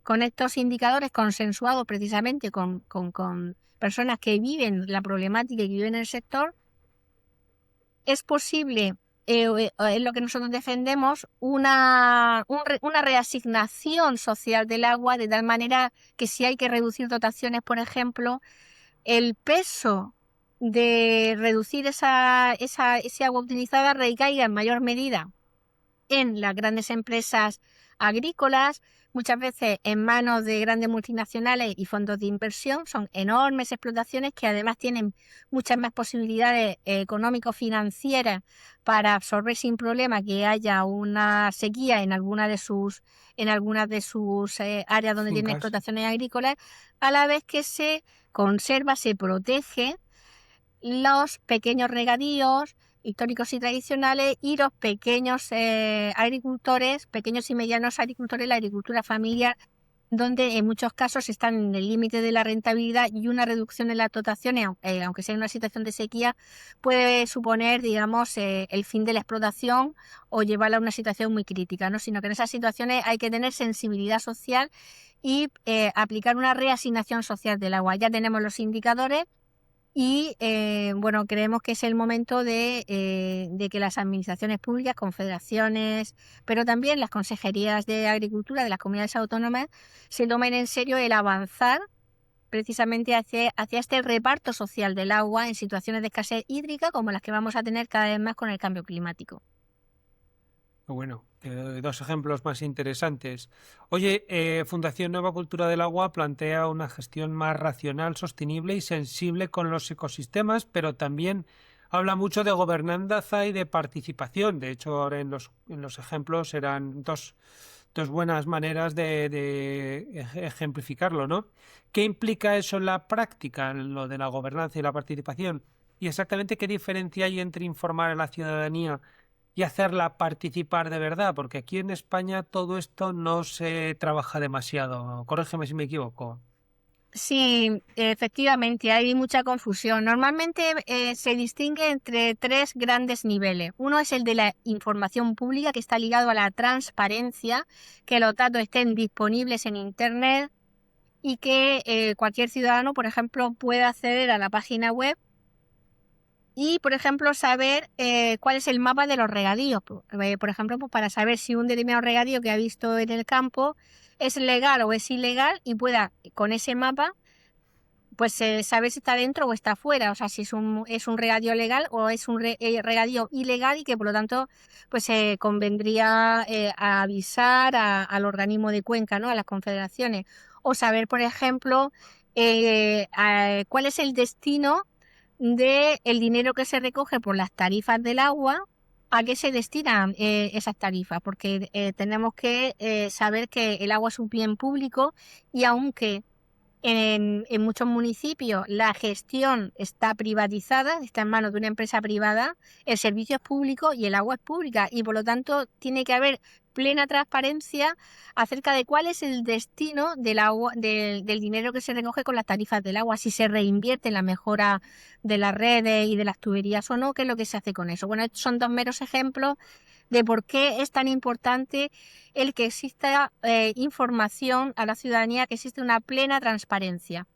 Con estos indicadores consensuados precisamente con personas que viven la problemática y que viven en el sector, es posible, es lo que nosotros defendemos, una reasignación social del agua, de tal manera que si hay que reducir dotaciones, por ejemplo, el peso de reducir ese agua utilizada recaiga en mayor medida en las grandes empresas agrícolas, muchas veces en manos de grandes multinacionales y fondos de inversión. Son enormes explotaciones que además tienen muchas más posibilidades económico-financieras para absorber sin problema que haya una sequía en algunas de sus áreas donde tienen Fincas. explotaciones agrícolas, a la vez que se conserva, se protege los pequeños regadíos históricos y tradicionales y los pequeños agricultores, pequeños y medianos agricultores, la agricultura familiar, donde en muchos casos están en el límite de la rentabilidad, y una reducción en las dotaciones, aunque sea en una situación de sequía, puede suponer, digamos, el fin de la explotación o llevarla a una situación muy crítica, ¿no? Sino que en esas situaciones hay que tener sensibilidad social y aplicar una reasignación social del agua. Ya tenemos los indicadores. Y bueno, creemos que es el momento de que las administraciones públicas, confederaciones, pero también las consejerías de agricultura de las comunidades autónomas se tomen en serio el avanzar precisamente hacia este reparto social del agua en situaciones de escasez hídrica como las que vamos a tener cada vez más con el cambio climático. Bueno, dos ejemplos más interesantes. Oye, Fundación Nueva Cultura del Agua plantea una gestión más racional, sostenible y sensible con los ecosistemas, pero también habla mucho de gobernanza y de participación. De hecho, ahora en los ejemplos eran dos buenas maneras de ejemplificarlo, ¿no? ¿Qué implica eso en la práctica, lo de la gobernanza y la participación? ¿Y exactamente qué diferencia hay entre informar a la ciudadanía y hacerla participar de verdad? Porque aquí en España todo esto no se trabaja demasiado. Corrígeme si me equivoco. Sí, efectivamente, hay mucha confusión. Normalmente se distingue entre tres grandes niveles. Uno es el de la información pública, que está ligado a la transparencia, que los datos estén disponibles en Internet y que cualquier ciudadano, por ejemplo, pueda acceder a la página web y, por ejemplo, saber cuál es el mapa de los regadíos. Por ejemplo, pues para saber si un determinado regadío que ha visto en el campo es legal o es ilegal, y pueda, con ese mapa, pues saber si está dentro o está fuera, o sea, si es un regadío legal o es un regadío ilegal, y que por lo tanto pues convendría avisar al organismo de cuenca, ¿no? A las confederaciones, o saber, por ejemplo, cuál es el destino del dinero que se recoge por las tarifas del agua, ¿A qué se destinan esas tarifas? Porque tenemos que saber que el agua es un bien público y aunque en muchos municipios la gestión está privatizada, está en manos de una empresa privada, el servicio es público y el agua es pública y por lo tanto tiene que haber plena transparencia acerca de cuál es el destino del agua, del dinero que se recoge con las tarifas del agua, si se reinvierte en la mejora de las redes y de las tuberías o no, qué es lo que se hace con eso. Bueno, estos son dos meros ejemplos de por qué es tan importante el que exista información a la ciudadanía, que existe una plena transparencia.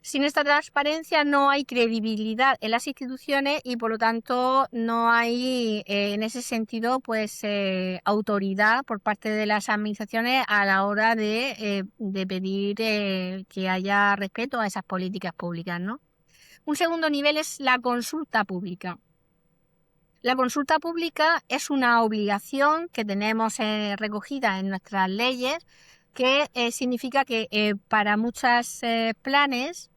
Sin esta transparencia no hay credibilidad en las instituciones y por lo tanto no hay en ese sentido pues autoridad por parte de las administraciones a la hora de pedir que haya respeto a esas políticas públicas, ¿no? Un segundo nivel es la consulta pública. La consulta pública es una obligación que tenemos recogida en nuestras leyes que significa que para muchos planes,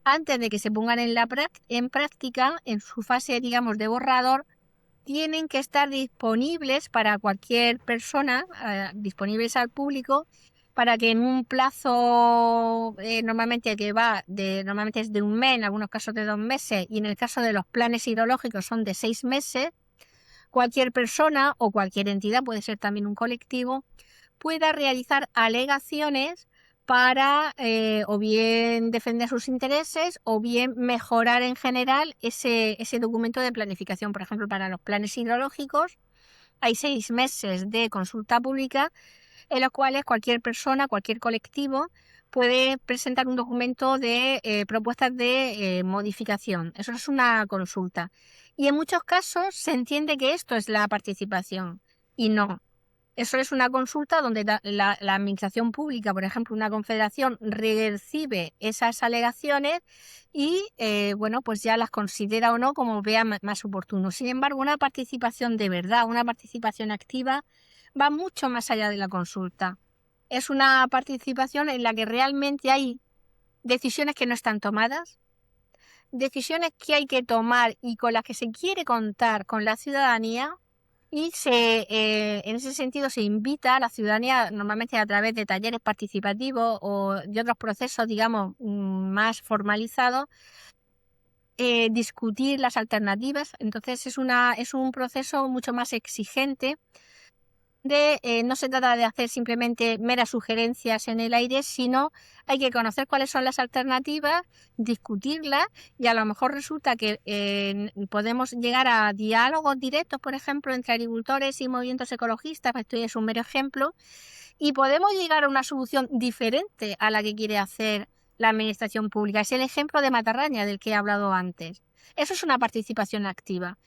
antes de que se pongan en práctica, en su fase, digamos, de borrador, tienen que estar disponibles para cualquier persona, disponibles al público, para que en un plazo normalmente normalmente es de un mes, en algunos casos de 2 meses, y en el caso de los planes hidrológicos son de 6 meses, cualquier persona o cualquier entidad, puede ser también un colectivo, pueda realizar alegaciones para o bien defender sus intereses o bien mejorar en general ese documento de planificación. Por ejemplo, para los planes hidrológicos hay 6 meses de consulta pública en los cuales cualquier persona, cualquier colectivo puede presentar un documento de propuestas de modificación. Eso es una consulta. Y en muchos casos se entiende que esto es la participación y no. Eso es una consulta donde la administración pública, por ejemplo, una confederación, recibe esas alegaciones y, bueno, pues ya las considera o no como vea más oportuno. Sin embargo, una participación de verdad, una participación activa, va mucho más allá de la consulta. Es una participación en la que realmente hay decisiones que no están tomadas, decisiones que hay que tomar y con las que se quiere contar con la ciudadanía. Y en ese sentido se invita a la ciudadanía, normalmente a través de talleres participativos o de otros procesos, digamos, más formalizados, discutir las alternativas. Entonces es un proceso mucho más exigente. No se trata de hacer simplemente meras sugerencias en el aire, sino hay que conocer cuáles son las alternativas, discutirlas y a lo mejor resulta que podemos llegar a diálogos directos, por ejemplo, entre agricultores y movimientos ecologistas, esto es un mero ejemplo, y podemos llegar a una solución diferente a la que quiere hacer la administración pública. Es el ejemplo de Matarraña del que he hablado antes. Eso es una participación activa.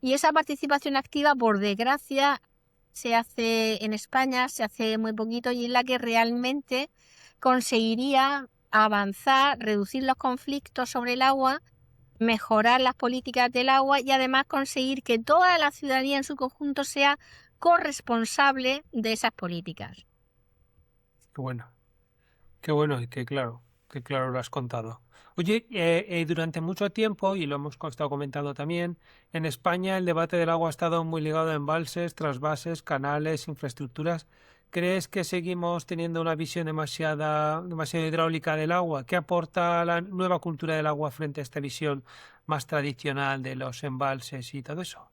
Y esa participación activa, por desgracia, se hace en España, se hace muy poquito y es la que realmente conseguiría avanzar, reducir los conflictos sobre el agua, mejorar las políticas del agua y además conseguir que toda la ciudadanía en su conjunto sea corresponsable de esas políticas. Qué bueno y qué claro lo has contado. Oye, durante mucho tiempo, y lo hemos estado comentando también, en España el debate del agua ha estado muy ligado a embalses, trasvases, canales, infraestructuras. ¿Crees que seguimos teniendo una visión demasiado hidráulica del agua? ¿Qué aporta la nueva cultura del agua frente a esta visión más tradicional de los embalses y todo eso?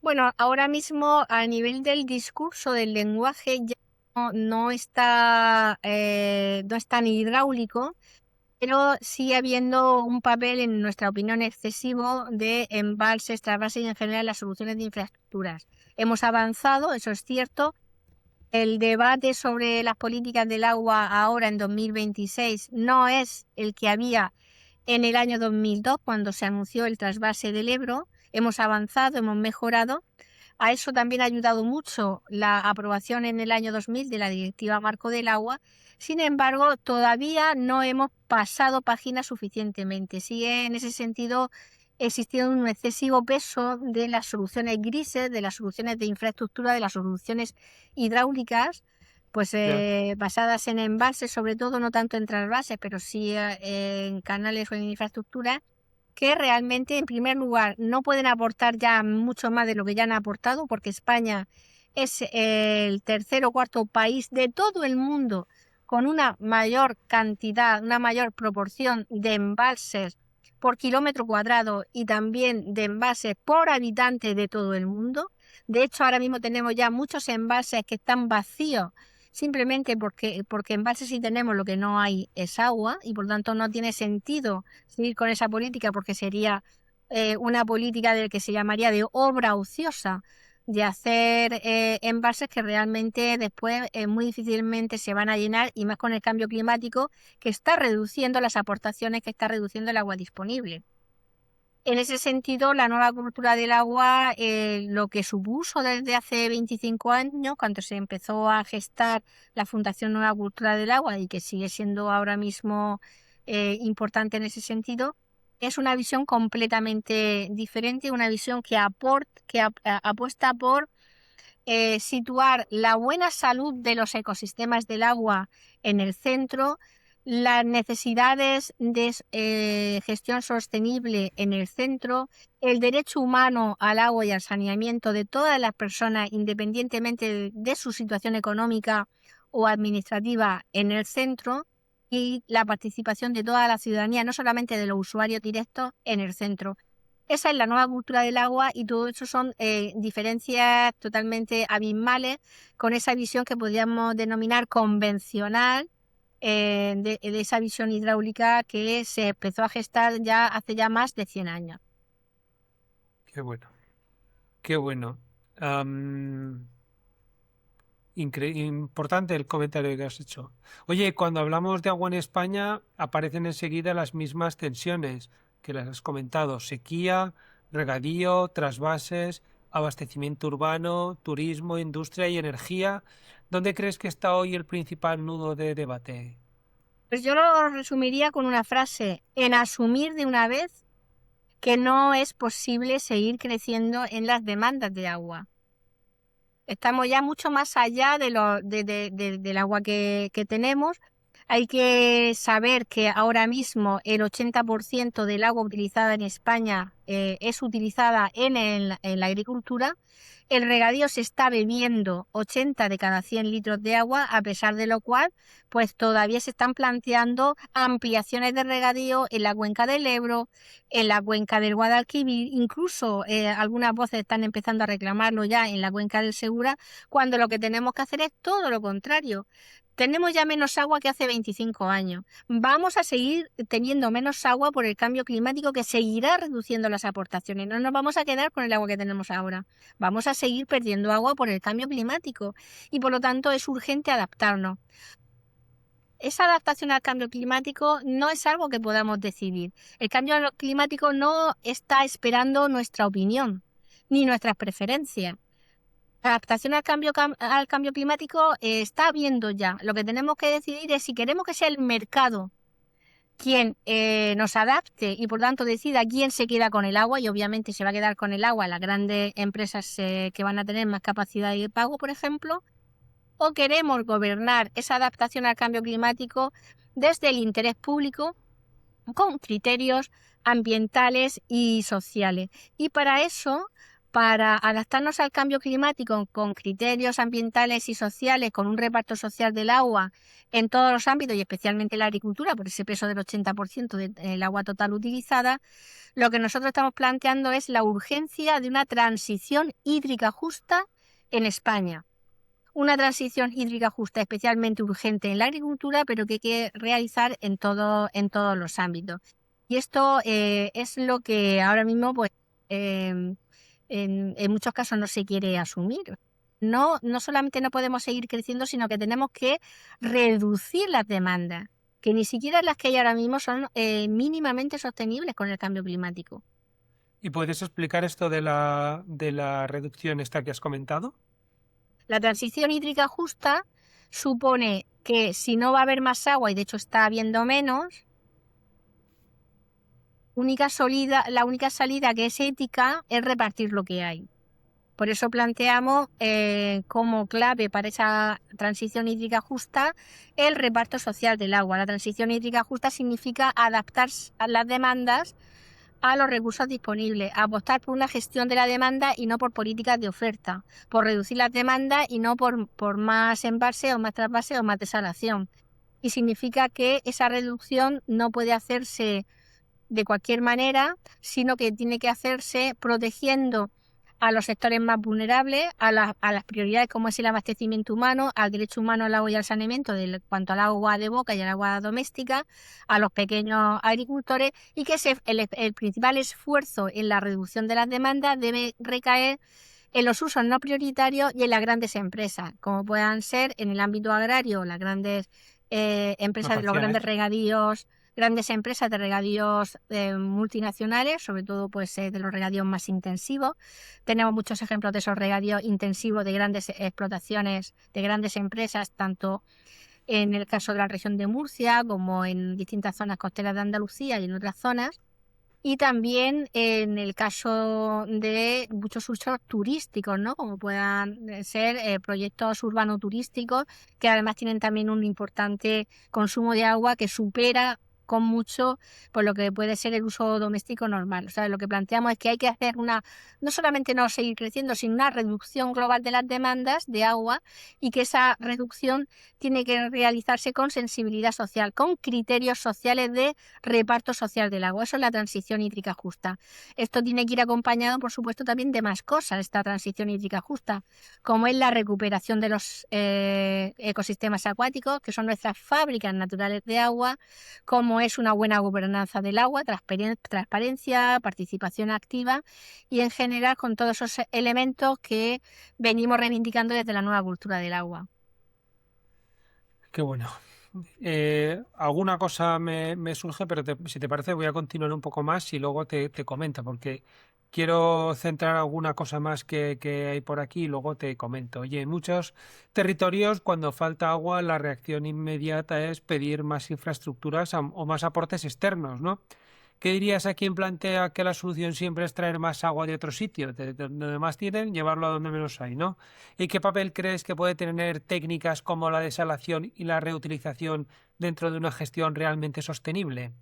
Bueno, ahora mismo a nivel del discurso, del lenguaje, ya no está, no es tan hidráulico, pero sigue habiendo un papel, en nuestra opinión, excesivo de embalses, trasvases y en general las soluciones de infraestructuras. Hemos avanzado, eso es cierto. El debate sobre las políticas del agua ahora en 2026 no es el que había en el año 2002 cuando se anunció el trasvase del Ebro. Hemos avanzado, hemos mejorado. A eso también ha ayudado mucho la aprobación en el año 2000 de la Directiva Marco del Agua. Sin embargo, todavía no hemos pasado página suficientemente. Sigue en ese sentido existiendo un excesivo peso de las soluciones grises, de las soluciones de infraestructura, de las soluciones hidráulicas, pues Ya. basadas en embalses, sobre todo, no tanto en trasvases, pero sí en canales o en infraestructuras, que realmente, en primer lugar, no pueden aportar ya mucho más de lo que ya han aportado, porque España es el tercer o cuarto país de todo el mundo con una mayor cantidad, una mayor proporción de embalses por kilómetro cuadrado y también de embalses por habitante de todo el mundo. De hecho, ahora mismo tenemos ya muchos embalses que están vacíos simplemente porque embalses sí tenemos, lo que no hay es agua, y por tanto no tiene sentido seguir con esa política, porque sería una política del que se llamaría de obra ociosa, de hacer embalses que realmente después muy difícilmente se van a llenar, y más con el cambio climático que está reduciendo las aportaciones, que está reduciendo el agua disponible. En ese sentido, la nueva cultura del agua, lo que supuso desde hace 25 años, cuando se empezó a gestar la Fundación Nueva Cultura del Agua, y que sigue siendo ahora mismo importante en ese sentido, es una visión completamente diferente, una visión que apuesta por situar la buena salud de los ecosistemas del agua en el centro, las necesidades de gestión sostenible en el centro, el derecho humano al agua y al saneamiento de todas las personas, independientemente de su situación económica o administrativa, en el centro, y la participación de toda la ciudadanía, no solamente de los usuarios directos, en el centro. Esa es la nueva cultura del agua, y todo eso son diferencias totalmente abismales con esa visión que podríamos denominar convencional, de esa visión hidráulica que se empezó a gestar ya hace ya más de 100 años. Qué bueno, qué bueno. Importante el comentario que has hecho. Oye, cuando hablamos de agua en España, aparecen enseguida las mismas tensiones que las has comentado: sequía, regadío, trasvases, abastecimiento urbano, turismo, industria y energía. ¿Dónde crees que está hoy el principal nudo de debate? Pues yo lo resumiría con una frase: en asumir de una vez que no es posible seguir creciendo en las demandas de agua. Estamos ya mucho más allá del agua que tenemos. Hay que saber que ahora mismo el 80% del agua utilizada en España es utilizada en la agricultura. El regadío se está bebiendo 80 de cada 100 litros de agua, a pesar de lo cual, pues todavía se están planteando ampliaciones de regadío en la cuenca del Ebro, en la cuenca del Guadalquivir, incluso algunas voces están empezando a reclamarlo ya en la cuenca del Segura, cuando lo que tenemos que hacer es todo lo contrario. Tenemos ya menos agua que hace 25 años. Vamos a seguir teniendo menos agua por el cambio climático, que seguirá reduciendo las aportaciones. No nos vamos a quedar con el agua que tenemos ahora. Vamos a seguir perdiendo agua por el cambio climático, y por lo tanto es urgente adaptarnos. Esa adaptación al cambio climático no es algo que podamos decidir. El cambio climático no está esperando nuestra opinión ni nuestras preferencias. La adaptación al cambio climático está habiendo ya. Lo que tenemos que decidir es si queremos que sea el mercado quien nos adapte, y por tanto decida quién se queda con el agua, y obviamente se va a quedar con el agua las grandes empresas que van a tener más capacidad de pago, por ejemplo, o queremos gobernar esa adaptación al cambio climático desde el interés público, con criterios ambientales y sociales. Y para eso, para adaptarnos al cambio climático con criterios ambientales y sociales, con un reparto social del agua en todos los ámbitos, y especialmente la agricultura, por ese peso del 80% del agua total utilizada, lo que nosotros estamos planteando es la urgencia de una transición hídrica justa en España. Una transición hídrica justa, especialmente urgente en la agricultura, pero que hay que realizar en todos los ámbitos. Y esto es lo que ahora mismo, pues, en muchos casos no se quiere asumir. No solamente no podemos seguir creciendo, sino que tenemos que reducir las demandas, que ni siquiera las que hay ahora mismo son mínimamente sostenibles con el cambio climático. ¿Y puedes explicar esto de la reducción esta que has comentado? La transición hídrica justa supone que si no va a haber más agua, y de hecho está habiendo menos, la única salida que es ética es repartir lo que hay. Por eso planteamos como clave para esa transición hídrica justa el reparto social del agua. La transición hídrica justa significa adaptar a las demandas a los recursos disponibles, a apostar por una gestión de la demanda y no por políticas de oferta, por reducir las demandas y no por más embalse o más trasvase o más desalación. Y significa que esa reducción no puede hacerse de cualquier manera, sino que tiene que hacerse protegiendo a los sectores más vulnerables, a las prioridades como es el abastecimiento humano, al derecho humano al agua y al saneamiento en cuanto al agua de boca y al agua doméstica, a los pequeños agricultores, y que el principal esfuerzo en la reducción de las demandas debe recaer en los usos no prioritarios y en las grandes empresas, como puedan ser en el ámbito agrario las grandes empresas de los grandes regadíos, grandes empresas de regadíos multinacionales, sobre todo pues de los regadíos más intensivos. Tenemos muchos ejemplos de esos regadíos intensivos de grandes explotaciones, de grandes empresas, tanto en el caso de la región de Murcia como en distintas zonas costeras de Andalucía y en otras zonas. Y también en el caso de muchos usos turísticos, ¿no? Como puedan ser proyectos urbano-turísticos, que además tienen también un importante consumo de agua que supera con mucho por lo que puede ser el uso doméstico normal. O sea, lo que planteamos es que hay que hacer no solamente no seguir creciendo, sino una reducción global de las demandas de agua, y que esa reducción tiene que realizarse con sensibilidad social, con criterios sociales de reparto social del agua. Eso es la transición hídrica justa. Esto tiene que ir acompañado, por supuesto, también de más cosas, esta transición hídrica justa, como es la recuperación de los ecosistemas acuáticos, que son nuestras fábricas naturales de agua, como es una buena gobernanza del agua, transparencia, participación activa, y en general con todos esos elementos que venimos reivindicando desde la nueva cultura del agua. Qué bueno. Alguna cosa me surge, pero si te parece voy a continuar un poco más y luego te comento, porque quiero centrar alguna cosa más que hay por aquí y luego te comento. Oye, en muchos territorios cuando falta agua la reacción inmediata es pedir más infraestructuras o más aportes externos, ¿no? ¿Qué dirías a quien plantea que la solución siempre es traer más agua de otro sitio, de donde más tienen, llevarlo a donde menos hay, ¿no? ¿Y qué papel crees que puede tener técnicas como la desalación y la reutilización dentro de una gestión realmente sostenible? Eso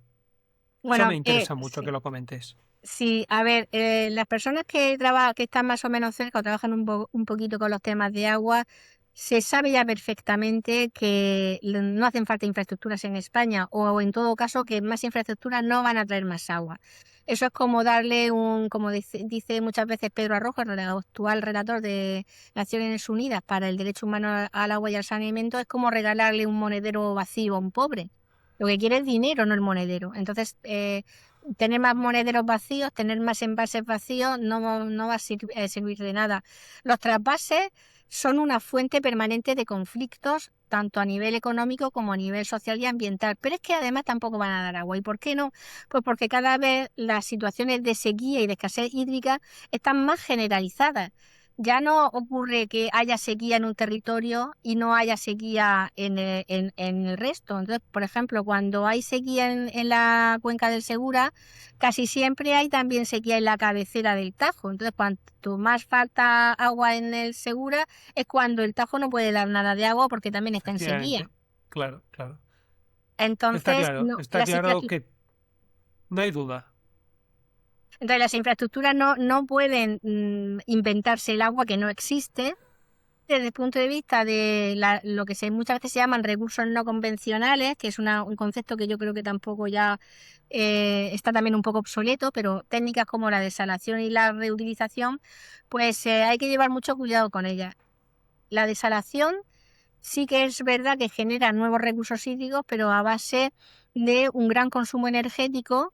Bueno, me interesa mucho que lo comentes. sí, a ver, las personas que están más o menos cerca o trabajan un poquito con los temas de agua, se sabe ya perfectamente que no hacen falta infraestructuras en España, o en todo caso que más infraestructuras no van a traer más agua. Eso es como darle como dice muchas veces Pedro Arrojo, el actual relator de Naciones Unidas para el Derecho Humano al Agua y al Saneamiento, es como regalarle un monedero vacío a un pobre. Lo que quiere es dinero, no el monedero. Entonces, tener más monederos vacíos, tener más envases vacíos, no va a servir de nada. Los trasvases son una fuente permanente de conflictos, tanto a nivel económico como a nivel social y ambiental. Pero es que además tampoco van a dar agua. ¿Y por qué no? Pues porque cada vez las situaciones de sequía y de escasez hídrica están más generalizadas. Ya no ocurre que haya sequía en un territorio y no haya sequía en el resto. Entonces, por ejemplo, cuando hay sequía en la cuenca del Segura, casi siempre hay también sequía en la cabecera del Tajo. Entonces, cuanto más falta agua en el Segura, es cuando el Tajo no puede dar nada de agua porque también está en sequía. Efectivamente. Claro, claro. Entonces, Está claro que no hay duda. entonces las infraestructuras no pueden inventarse el agua que no existe. Desde el punto de vista de lo que muchas veces se llaman recursos no convencionales, que es un concepto que yo creo que tampoco ya está también un poco obsoleto, pero técnicas como la desalación y la reutilización, pues hay que llevar mucho cuidado con ellas. La desalación sí que es verdad que genera nuevos recursos hídricos, pero a base de un gran consumo energético,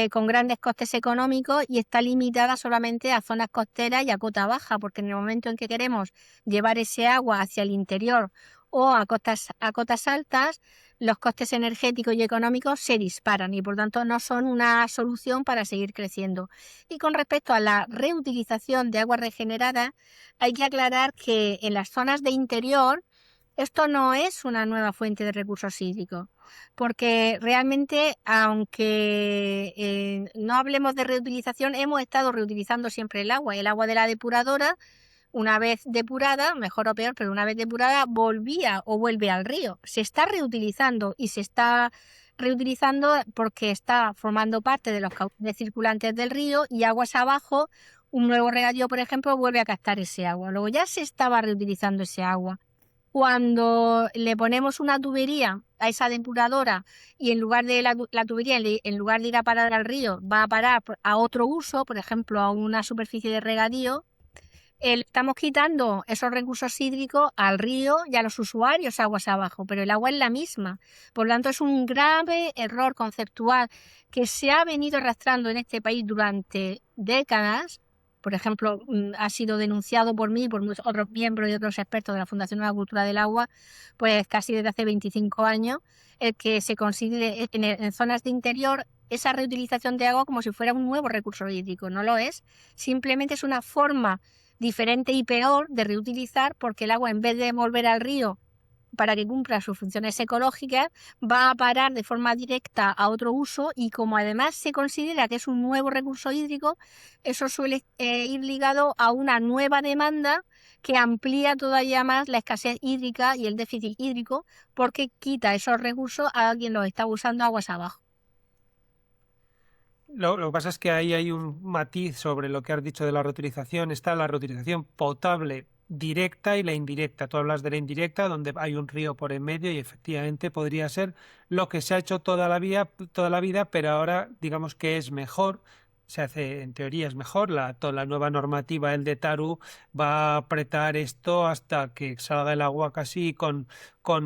con grandes costes económicos, y está limitada solamente a zonas costeras y a cota baja, porque en el momento en que queremos llevar ese agua hacia el interior o a cotas altas, los costes energéticos y económicos se disparan y por tanto no son una solución para seguir creciendo. Y con respecto a la reutilización de aguas regeneradas, hay que aclarar que en las zonas de interior esto no es una nueva fuente de recursos hídricos, porque realmente, aunque no hablemos de reutilización, hemos estado reutilizando siempre el agua de la depuradora. Una vez depurada, mejor o peor, pero una vez depurada, volvía o vuelve al río. Se está reutilizando y se está reutilizando porque está formando parte de los caudales circulantes del río y aguas abajo, un nuevo regadío, por ejemplo, vuelve a captar ese agua. Luego ya se estaba reutilizando ese agua. Cuando le ponemos una tubería a esa depuradora y en lugar de la tubería, en lugar de ir a parar al río, va a parar a otro uso, por ejemplo, a una superficie de regadío, estamos quitando esos recursos hídricos al río y a los usuarios aguas abajo, pero el agua es la misma. Por lo tanto, es un grave error conceptual que se ha venido arrastrando en este país durante décadas. Por ejemplo, ha sido denunciado por mí y por otros miembros y otros expertos de la Fundación Nueva Cultura del Agua, pues casi desde hace 25 años, el que se considere en zonas de interior esa reutilización de agua como si fuera un nuevo recurso hídrico. No lo es, simplemente es una forma diferente y peor de reutilizar, porque el agua, en vez de volver al río para que cumpla sus funciones ecológicas, va a parar de forma directa a otro uso, y como además se considera que es un nuevo recurso hídrico, eso suele ir ligado a una nueva demanda que amplía todavía más la escasez hídrica y el déficit hídrico, porque quita esos recursos a quien los está usando aguas abajo. Lo que pasa es que ahí hay un matiz sobre lo que has dicho de la reutilización. Está la reutilización potable directa y la indirecta. Tú hablas de la indirecta, donde hay un río por en medio, y efectivamente podría ser lo que se ha hecho toda la vida, pero ahora digamos que es mejor. Se hace, en teoría es mejor. Toda la nueva normativa, el de Taru, va a apretar esto hasta que salga el agua casi con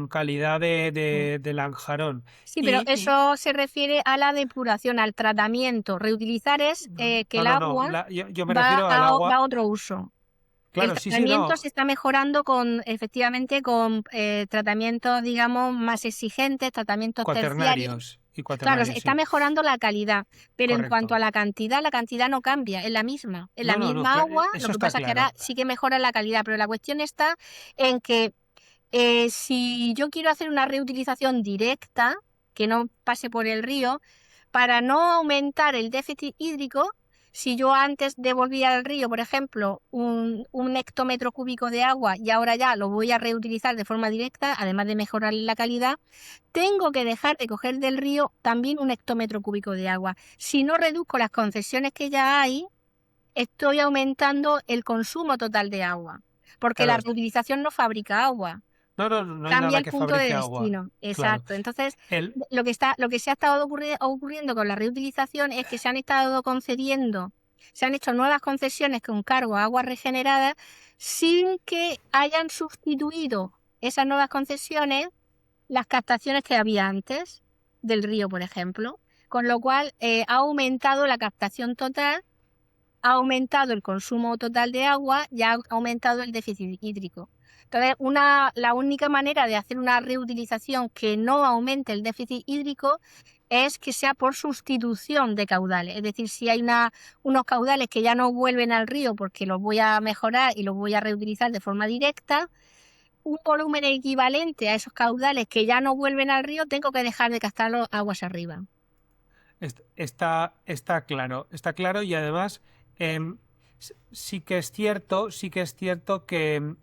calidad de Lanjarón. Sí, pero Y eso se refiere a la depuración, al tratamiento. Reutilizar es que el no. agua Yo me va refiero al va agua. a otro uso. El Claro, sí, tratamiento no. se está mejorando efectivamente con tratamientos, digamos, más exigentes, tratamientos terciarios. Cuaternarios y Claro, se cuaternarios, está sí. mejorando la calidad, pero en cuanto a Correcto. la cantidad no cambia, es la misma. Es la No, misma agua, lo eso que está pasa es que ahora claro. sí que mejora la calidad, pero la cuestión está en que si yo quiero hacer una reutilización directa, que no pase por el río, para no aumentar el déficit hídrico, si yo antes devolvía al río, por ejemplo, un hectómetro cúbico de agua y ahora ya lo voy a reutilizar de forma directa, además de mejorar la calidad, tengo que dejar de coger del río también un hectómetro cúbico de agua. Si no reduzco las concesiones que ya hay, estoy aumentando el consumo total de agua, porque la Claro, reutilización no fabrica agua, no hay cambia nada el que punto de fabrique agua. destino. Claro. Exacto. Entonces, El, lo que se ha estado ocurriendo con la reutilización es que se han estado concediendo, se han hecho nuevas concesiones con cargo a aguas regeneradas sin que hayan sustituido esas nuevas concesiones las captaciones que había antes del río, por ejemplo. Con lo cual, ha aumentado la captación total, ha aumentado el consumo total de agua y ha aumentado el déficit hídrico. Entonces, la única manera de hacer una reutilización que no aumente el déficit hídrico es que sea por sustitución de caudales. Es decir, si hay unos caudales que ya no vuelven al río porque los voy a mejorar y los voy a reutilizar de forma directa, un volumen equivalente a esos caudales que ya no vuelven al río, tengo que dejar de captarlos aguas arriba. está claro, y además em, sí que es cierto que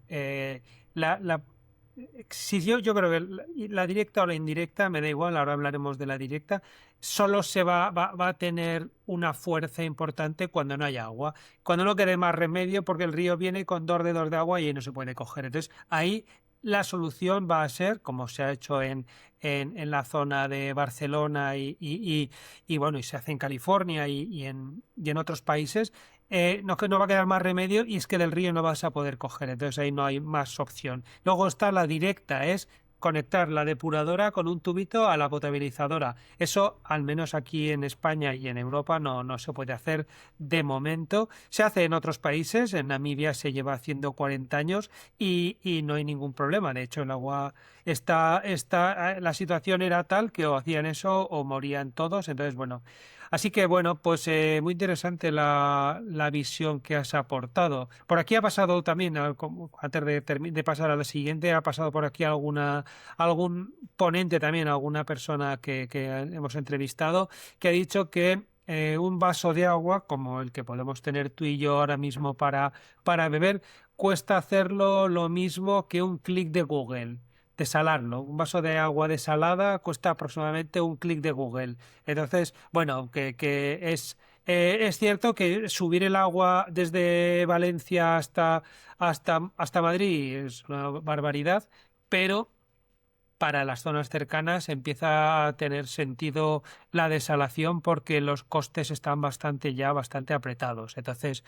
si yo creo que la directa o la indirecta, me da igual, ahora hablaremos de la directa, solo va a tener una fuerza importante cuando no haya agua, cuando no quede más remedio, porque el río viene con 2 dedos de agua y ahí no se puede coger. Entonces, ahí la solución va a ser, como se ha hecho en la zona de Barcelona y bueno, y se hace en California y en otros países, no, que no va a quedar más remedio, y es que del río no vas a poder coger, entonces ahí no hay más opción. Luego está la directa, es conectar la depuradora con un tubito a la potabilizadora. Eso, al menos aquí en España y en Europa, no se puede hacer de momento. Se hace en otros países, en Namibia se lleva haciendo 40 años y no hay ningún problema. De hecho, el agua la situación era tal que o hacían eso o morían todos. Entonces, bueno. Así que bueno, pues muy interesante la visión que has aportado. Por aquí ha pasado también, antes de pasar a la siguiente, ha pasado por aquí algún ponente también, alguna persona que hemos entrevistado, que ha dicho que un vaso de agua, como el que podemos tener tú y yo ahora mismo para beber, cuesta hacerlo lo mismo que un clic de Google. desalarlo. Un vaso de agua desalada cuesta aproximadamente un clic de Google. Entonces, bueno, que es cierto que subir el agua desde Valencia hasta Madrid es una barbaridad, pero para las zonas cercanas empieza a tener sentido la desalación porque los costes están bastante apretados. Entonces,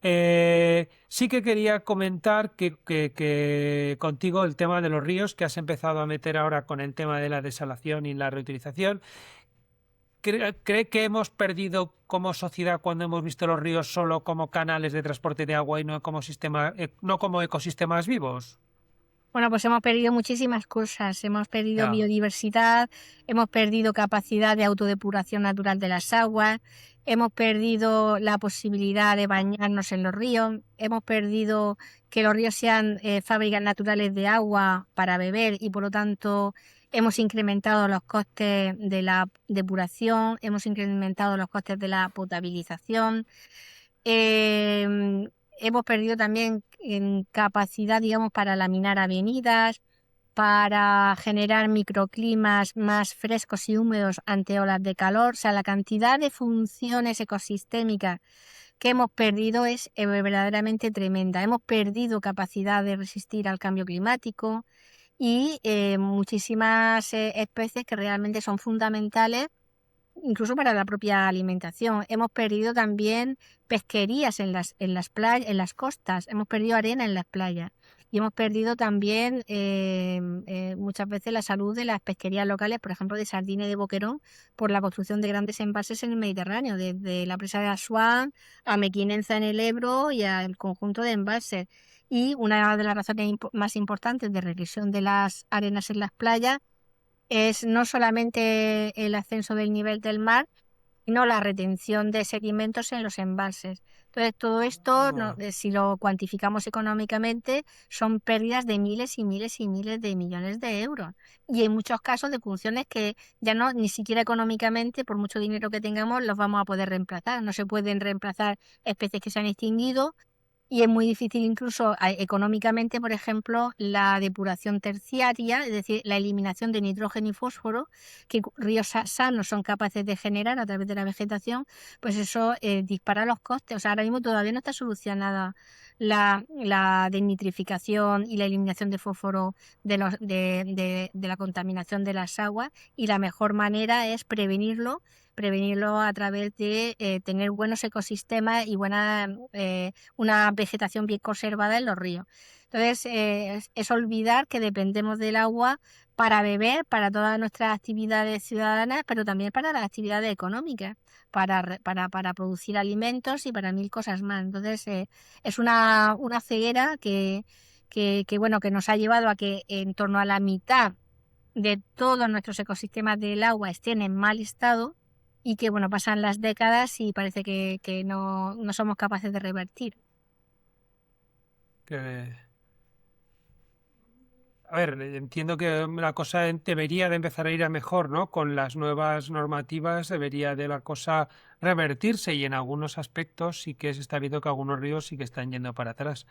sí que quería comentar que contigo el tema de los ríos que has empezado a meter ahora con el tema de la desalación y la reutilización. ¿Cree que hemos perdido como sociedad cuando hemos visto los ríos solo como canales de transporte de agua y no como no como ecosistemas vivos? Bueno, pues hemos perdido muchísimas cosas. Hemos perdido Ya. biodiversidad, hemos perdido capacidad de autodepuración natural de las aguas, hemos perdido la posibilidad de bañarnos en los ríos, hemos perdido que los ríos sean fábricas naturales de agua para beber y por lo tanto hemos incrementado los costes de la depuración, hemos incrementado los costes de la potabilización. Hemos perdido también en capacidad, digamos, para laminar avenidas, para generar microclimas más frescos y húmedos ante olas de calor. O sea, la cantidad de funciones ecosistémicas que hemos perdido es verdaderamente tremenda. Hemos perdido capacidad de resistir al cambio climático y muchísimas especies que realmente son fundamentales incluso para la propia alimentación. Hemos perdido también pesquerías en las playas, en las costas, hemos perdido arena en las playas y hemos perdido también muchas veces la salud de las pesquerías locales, por ejemplo de sardina y de boquerón, por la construcción de grandes embalses en el Mediterráneo, desde la presa de Asuán a Mequinenza en el Ebro y al conjunto de embalses. Y una de las razones más importantes de regresión de las arenas en las playas es no solamente el ascenso del nivel del mar, sino la retención de sedimentos en los embalses. Entonces, todo esto, si lo cuantificamos económicamente, son pérdidas de miles y miles y miles de millones de euros. Y en muchos casos de funciones que ya no, ni siquiera económicamente, por mucho dinero que tengamos, los vamos a poder reemplazar. No se pueden reemplazar especies que se han extinguido y es muy difícil incluso económicamente, por ejemplo, la depuración terciaria, es decir, la eliminación de nitrógeno y fósforo que ríos sanos son capaces de generar a través de la vegetación, pues eso dispara los costes. O sea, ahora mismo todavía no está solucionada la desnitrificación y la eliminación de fósforo de la contaminación de las aguas y la mejor manera es prevenirlo a través de tener buenos ecosistemas y una vegetación bien conservada en los ríos. Entonces, es olvidar que dependemos del agua para beber, para todas nuestras actividades ciudadanas, pero también para las actividades económicas, para producir alimentos y para mil cosas más. Entonces, es una ceguera bueno, que nos ha llevado a que en torno a la mitad de todos nuestros ecosistemas del agua estén en mal estado y que, bueno, pasan las décadas y parece que no somos capaces de revertir. Que, a ver, entiendo que la cosa debería de empezar a ir a mejor, ¿no? Con las nuevas normativas debería de la cosa revertirse y en algunos aspectos sí que se está viendo que algunos ríos sí que están yendo para atrás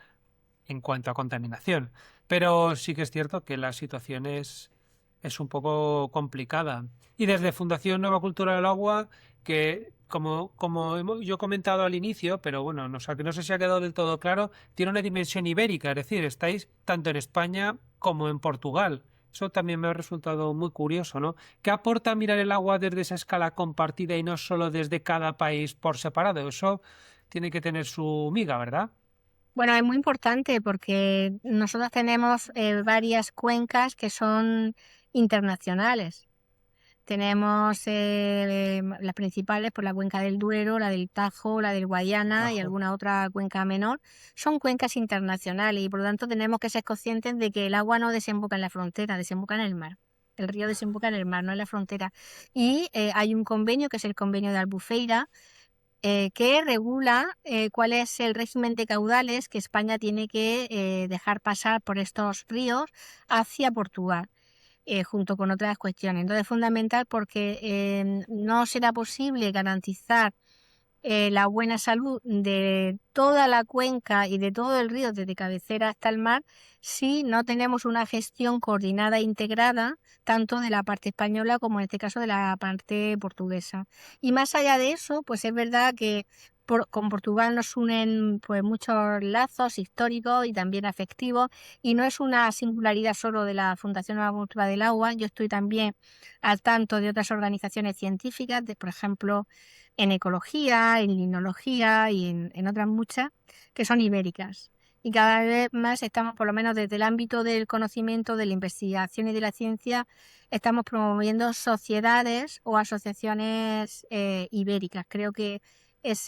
en cuanto a contaminación. Pero sí que es cierto que la situación es un poco complicada. Y desde Fundación Nueva Cultura del Agua, que yo he comentado al inicio, pero bueno, no sé si ha quedado del todo claro, tiene una dimensión ibérica, es decir, estáis tanto en España como en Portugal. Eso también me ha resultado muy curioso, ¿no? ¿Qué aporta mirar el agua desde esa escala compartida y no solo desde cada país por separado? Eso tiene que tener su miga, ¿verdad? Bueno, es muy importante porque nosotros tenemos varias cuencas que son internacionales. Tenemos las principales, por la cuenca del Duero, la del Tajo, la del Guadiana y Tajo. alguna otra cuenca menor. Son cuencas internacionales y por lo tanto tenemos que ser conscientes de que el agua no desemboca en la frontera, desemboca en el mar. El río desemboca en el mar, no en la frontera. Y hay un convenio, que es el convenio de Albufeira, que regula cuál es el régimen de caudales que España tiene que dejar pasar por estos ríos hacia Portugal, junto con otras cuestiones. Entonces es fundamental porque no será posible garantizar la buena salud de toda la cuenca y de todo el río, desde cabecera hasta el mar, si no tenemos una gestión coordinada e integrada, tanto de la parte española como en este caso de la parte portuguesa. Y más allá de eso, pues es verdad que con Portugal nos unen pues muchos lazos históricos y también afectivos, y no es una singularidad solo de la Fundación Nueva Cultura del Agua. Yo estoy también al tanto de otras organizaciones científicas, por ejemplo, en ecología, en limnología y en otras muchas, que son ibéricas. Y cada vez más estamos, por lo menos desde el ámbito del conocimiento, de la investigación y de la ciencia, estamos promoviendo sociedades o asociaciones ibéricas. Creo que es,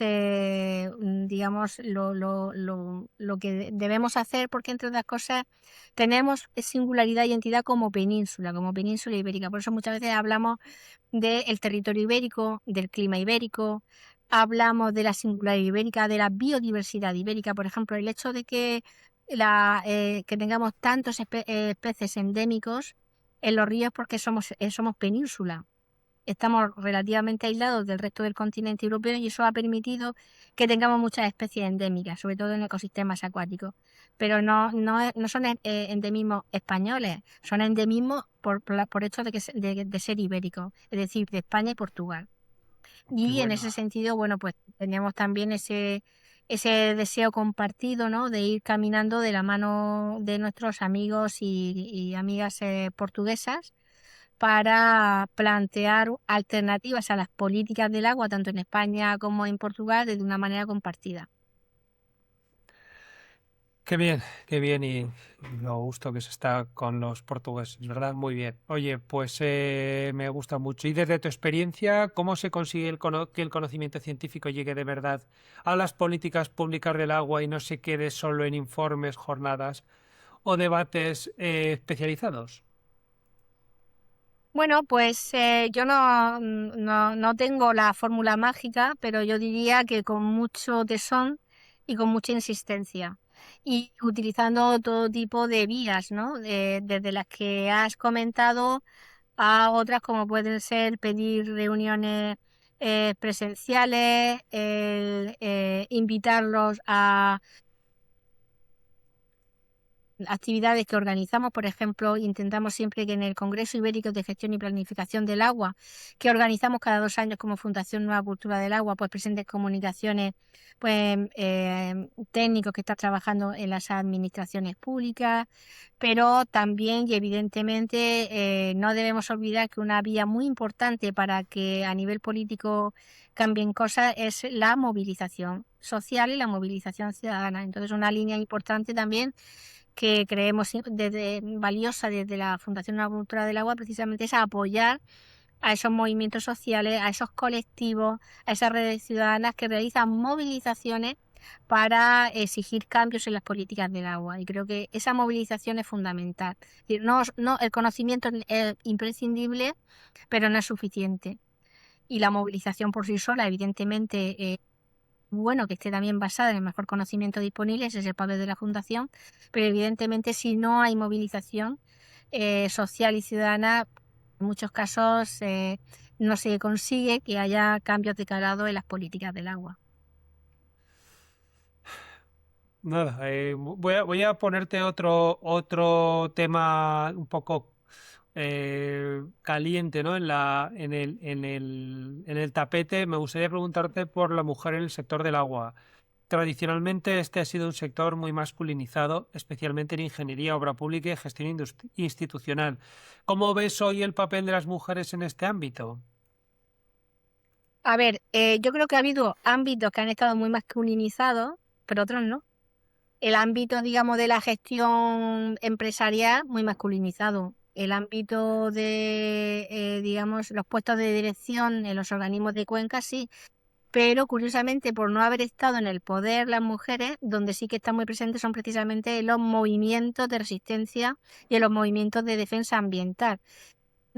digamos, lo que debemos hacer, porque entre otras cosas tenemos singularidad y entidad como península ibérica. Por eso muchas veces hablamos del territorio ibérico, del clima ibérico, hablamos de la singularidad ibérica, de la biodiversidad ibérica. Por ejemplo, el hecho de que, que tengamos tantos peces endémicos en los ríos porque somos península. Estamos relativamente aislados del resto del continente europeo y eso ha permitido que tengamos muchas especies endémicas, sobre todo en ecosistemas acuáticos. Pero no son endemismos españoles, son endemismos por hecho de ser ibéricos, es decir, de España y Portugal. Qué Y en bueno. ese sentido, bueno, pues tenemos también ese deseo compartido, ¿no? De ir caminando de la mano de nuestros amigos y amigas portuguesas para plantear alternativas a las políticas del agua, tanto en España como en Portugal, de una manera compartida. Qué bien y lo gusto que se está con los portugueses, ¿verdad? Muy bien. Oye, pues me gusta mucho. Y desde tu experiencia, ¿cómo se consigue que el conocimiento científico llegue de verdad a las políticas públicas del agua y no se quede solo en informes, jornadas o debates especializados? Bueno, pues yo no tengo la fórmula mágica, pero yo diría que con mucho tesón y con mucha insistencia. Y utilizando todo tipo de vías, ¿no? Desde las que has comentado a otras como pueden ser pedir reuniones presenciales, invitarlos a actividades que organizamos. Por ejemplo, intentamos siempre que en el Congreso Ibérico de Gestión y Planificación del Agua, que organizamos cada 2 años como Fundación Nueva Cultura del Agua, pues presentes comunicaciones, pues técnicos que están trabajando en las administraciones públicas, pero también y evidentemente no debemos olvidar que una vía muy importante para que a nivel político cambien cosas es la movilización social y la movilización ciudadana. Entonces, una línea importante también que creemos valiosa desde la Fundación Nueva Cultura del Agua, precisamente es apoyar a esos movimientos sociales, a esos colectivos, a esas redes ciudadanas que realizan movilizaciones para exigir cambios en las políticas del agua. Y creo que esa movilización es fundamental. Es decir, el conocimiento es imprescindible, pero no es suficiente. Y la movilización por sí sola, evidentemente, bueno que esté también basada en el mejor conocimiento disponible, ese es el papel de la Fundación, pero evidentemente si no hay movilización social y ciudadana, en muchos casos no se consigue que haya cambios de calado en las políticas del agua. Nada, voy a ponerte otro tema un poco caliente, ¿no? En el tapete. Me gustaría preguntarte por la mujer en el sector del agua. Tradicionalmente este ha sido un sector muy masculinizado, especialmente en ingeniería, obra pública y gestión institucional. ¿Cómo ves hoy el papel de las mujeres en este ámbito? A ver, yo creo que ha habido ámbitos que han estado muy masculinizados, pero otros no. El ámbito, digamos, de la gestión empresarial, muy masculinizado. El ámbito de, digamos, los puestos de dirección en los organismos de cuenca, sí. Pero curiosamente, por no haber estado en el poder las mujeres, donde sí que están muy presentes son precisamente en los movimientos de resistencia y en los movimientos de defensa ambiental.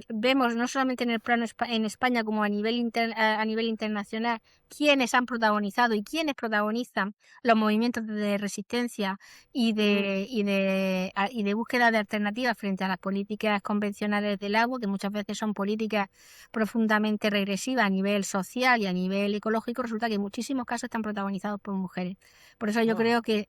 Vemos no solamente en el plano en España como a nivel internacional quiénes han protagonizado y quiénes protagonizan los movimientos de resistencia y de búsqueda de alternativas frente a las políticas convencionales del agua, que muchas veces son políticas profundamente regresivas a nivel social y a nivel ecológico, resulta que en muchísimos casos están protagonizados por mujeres. Por eso yo creo que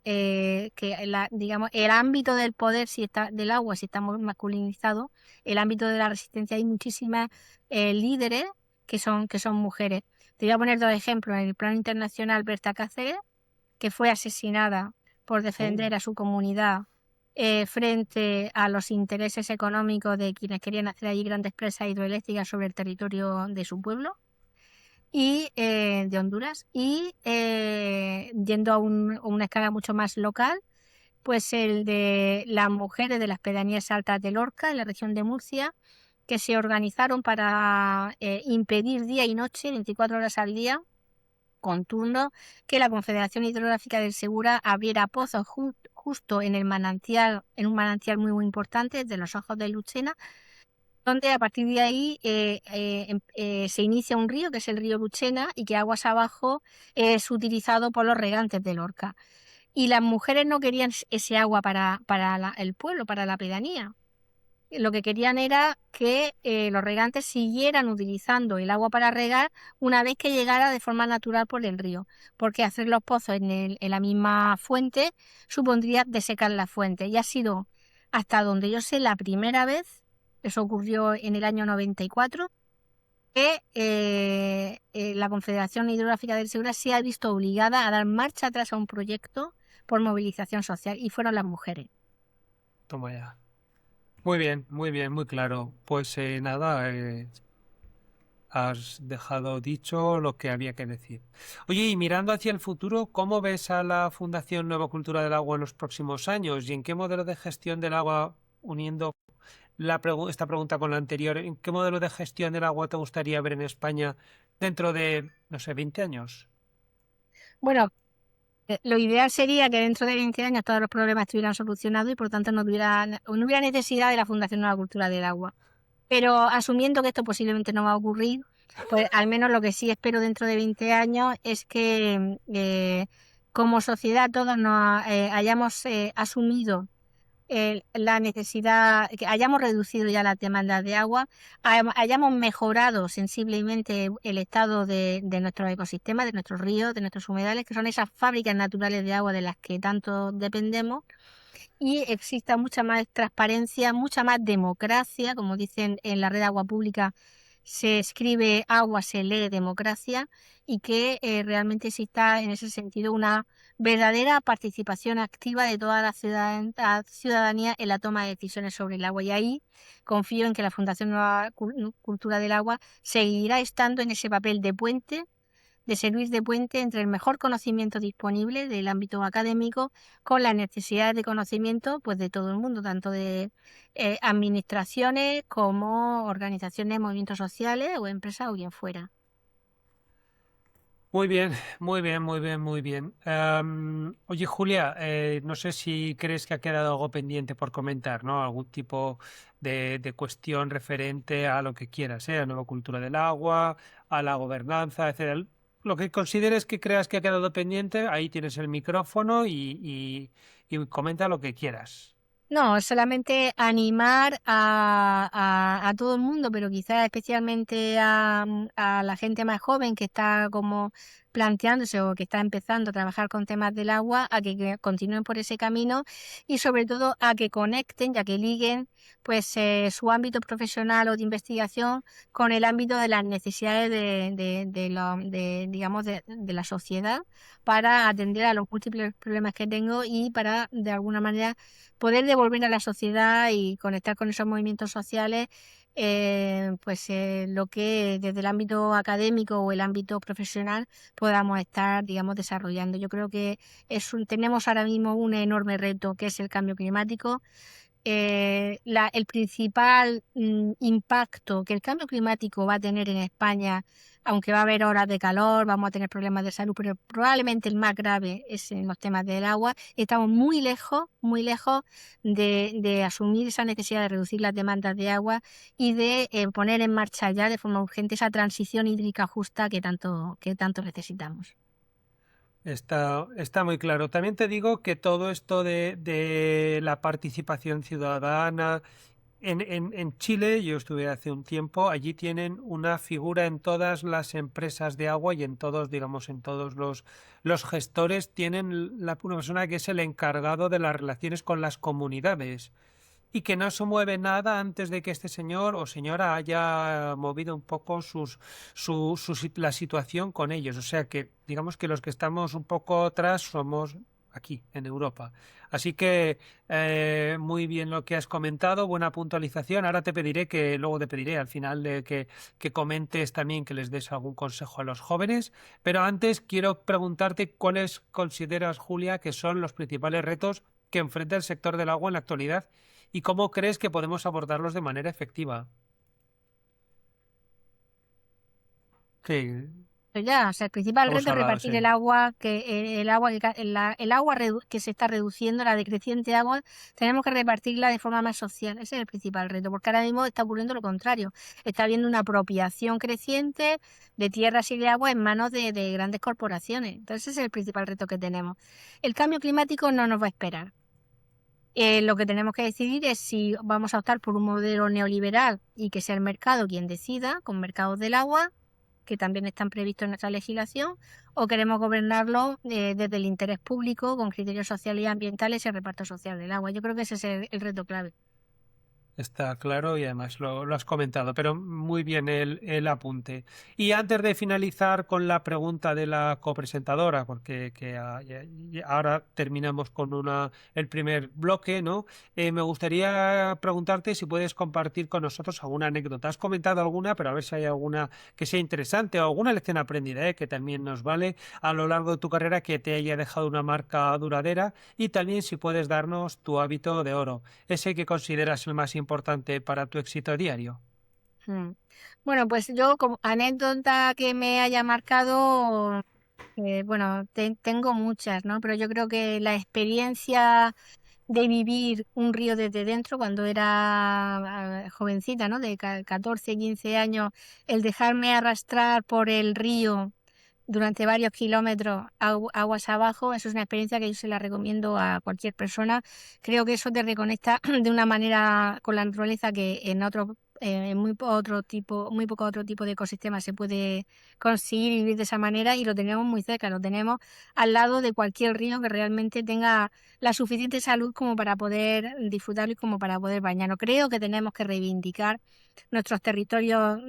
digamos, el ámbito del poder del agua, si está muy masculinizado, el ámbito de la resistencia, hay muchísimas líderes que son mujeres. Te voy a poner 2 ejemplos. En el plano internacional, Berta Cáceres, que fue asesinada por defender a su comunidad frente a los intereses económicos de quienes querían hacer allí grandes presas hidroeléctricas sobre el territorio de su pueblo y de Honduras. Y yendo a una escala mucho más local, pues el de las mujeres de las pedanías altas de Lorca, en la región de Murcia, que se organizaron para impedir día y noche, 24 horas al día, con turno, que la Confederación Hidrográfica del Segura abriera pozos justo en un manantial muy, muy importante, de los Ojos de Luchena, donde a partir de ahí se inicia un río, que es el río Luchena, y que aguas abajo es utilizado por los regantes de Lorca. Y las mujeres no querían ese agua para el pueblo, para la pedanía. Lo que querían era que los regantes siguieran utilizando el agua para regar una vez que llegara de forma natural por el río, porque hacer los pozos en la misma fuente supondría desecar la fuente. Y ha sido, hasta donde yo sé, la primera vez, eso ocurrió en el año 94, que la Confederación Hidrográfica del Segura se ha visto obligada a dar marcha atrás a un proyecto por movilización social, y fueron las mujeres. Toma ya. Muy bien, muy claro. Pues nada, has dejado dicho lo que había que decir. Oye, y mirando hacia el futuro, ¿cómo ves a la Fundación Nueva Cultura del Agua en los próximos años? ¿Y en qué modelo de gestión del agua, uniendo esta pregunta con la anterior, en qué modelo de gestión del agua te gustaría ver en España dentro de, no sé, 20 años? Bueno, lo ideal sería que dentro de 20 años todos los problemas estuvieran solucionados y por tanto no hubiera necesidad de la Fundación Nueva Cultura del Agua. Pero asumiendo que esto posiblemente no va a ocurrir, pues al menos lo que sí espero dentro de 20 años es que como sociedad todos nos hayamos asumido la necesidad, que hayamos reducido ya la demanda de agua, hayamos mejorado sensiblemente el estado de nuestros ecosistemas, de nuestros ríos, de nuestros humedales, que son esas fábricas naturales de agua de las que tanto dependemos, y exista mucha más transparencia, mucha más democracia, como dicen en la red Agua Pública, se escribe agua, se lee democracia, y que realmente exista en ese sentido una verdadera participación activa de toda la ciudadanía en la toma de decisiones sobre el agua. Y ahí confío en que la Fundación Nueva Cultura del Agua seguirá estando en ese papel de puente, de servir de puente entre el mejor conocimiento disponible del ámbito académico con las necesidades de conocimiento, pues, de todo el mundo, tanto de administraciones como organizaciones, movimientos sociales o empresas o quien fuera. Muy bien, muy bien. Oye, Julia, no sé si crees que ha quedado algo pendiente por comentar, ¿no? Algún tipo de cuestión referente a lo que quieras, ¿eh? A la nueva cultura del agua, a la gobernanza, etcétera. Lo que consideres que creas que ha quedado pendiente, ahí tienes el micrófono y comenta lo que quieras. No, solamente animar a todo el mundo, pero quizás especialmente a la gente más joven que está como planteándose o que está empezando a trabajar con temas del agua, a que continúen por ese camino, y sobre todo a que conecten, ya que liguen pues su ámbito profesional o de investigación con el ámbito de las necesidades digamos, de la sociedad, para atender a los múltiples problemas que tengo y para de alguna manera poder devolver a la sociedad y conectar con esos movimientos sociales, lo que desde el ámbito académico o el ámbito profesional podamos estar, digamos, desarrollando. Yo creo que tenemos ahora mismo un enorme reto, que es el cambio climático, el principal impacto que el cambio climático va a tener en España, aunque va a haber horas de calor, vamos a tener problemas de salud, pero probablemente el más grave es en los temas del agua. Estamos muy lejos de asumir esa necesidad de reducir las demandas de agua y de poner en marcha ya de forma urgente esa transición hídrica justa que tanto necesitamos. Está muy claro. También te digo que todo esto de la participación ciudadana en Chile, yo estuve hace un tiempo, allí tienen una figura en todas las empresas de agua y en todos, digamos, en todos los gestores, tienen una persona que es el encargado de las relaciones con las comunidades y que no se mueve nada antes de que este señor o señora haya movido un poco la situación con ellos. O sea que digamos que los que estamos un poco atrás somos aquí, en Europa. Así que muy bien lo que has comentado, buena puntualización. Ahora luego te pediré al final que comentes también, que les des algún consejo a los jóvenes. Pero antes quiero preguntarte cuáles consideras, Julia, que son los principales retos que enfrenta el sector del agua en la actualidad y cómo crees que podemos abordarlos de manera efectiva. Sí, Pero ya, o sea, el principal hemos reto es hablado, repartir sí. el agua, el agua, el agua que se está reduciendo, la decreciente agua, tenemos que repartirla de forma más social. Ese es el principal reto, porque ahora mismo está ocurriendo lo contrario. Está habiendo una apropiación creciente de tierras y de agua en manos de grandes corporaciones. Entonces, ese es el principal reto que tenemos. El cambio climático no nos va a esperar. Lo que tenemos que decidir es si vamos a optar por un modelo neoliberal y que sea el mercado quien decida, con mercados del agua, que también están previstos en nuestra legislación, o queremos gobernarlo desde el interés público, con criterios sociales y ambientales y el reparto social del agua. Yo creo que ese es el reto clave. Está claro y además lo has comentado, pero muy bien el apunte. Y antes de finalizar con la pregunta de la copresentadora, porque ahora terminamos con el primer bloque, ¿no? Me gustaría preguntarte si puedes compartir con nosotros alguna anécdota. Has comentado alguna, pero a ver si hay alguna que sea interesante o alguna lección aprendida, que también nos vale a lo largo de tu carrera que te haya dejado una marca duradera y también si puedes darnos tu hábito de oro, ese que consideras el más importante para tu éxito diario. Mm. Bueno, pues yo como anécdota que me haya marcado, bueno, tengo muchas, ¿no? Pero yo creo que la experiencia de vivir un río desde dentro cuando era jovencita, ¿no? De 14, 15 años, el dejarme arrastrar por el río durante varios kilómetros aguas abajo, eso es una experiencia que yo se la recomiendo a cualquier persona. Creo que eso te reconecta de una manera con la naturaleza que en muy poco otro tipo de ecosistemas se puede conseguir vivir de esa manera y lo tenemos muy cerca, lo tenemos al lado de cualquier río que realmente tenga la suficiente salud como para poder disfrutarlo y como para poder bañarnos. Creo que tenemos que reivindicar nuestros territorios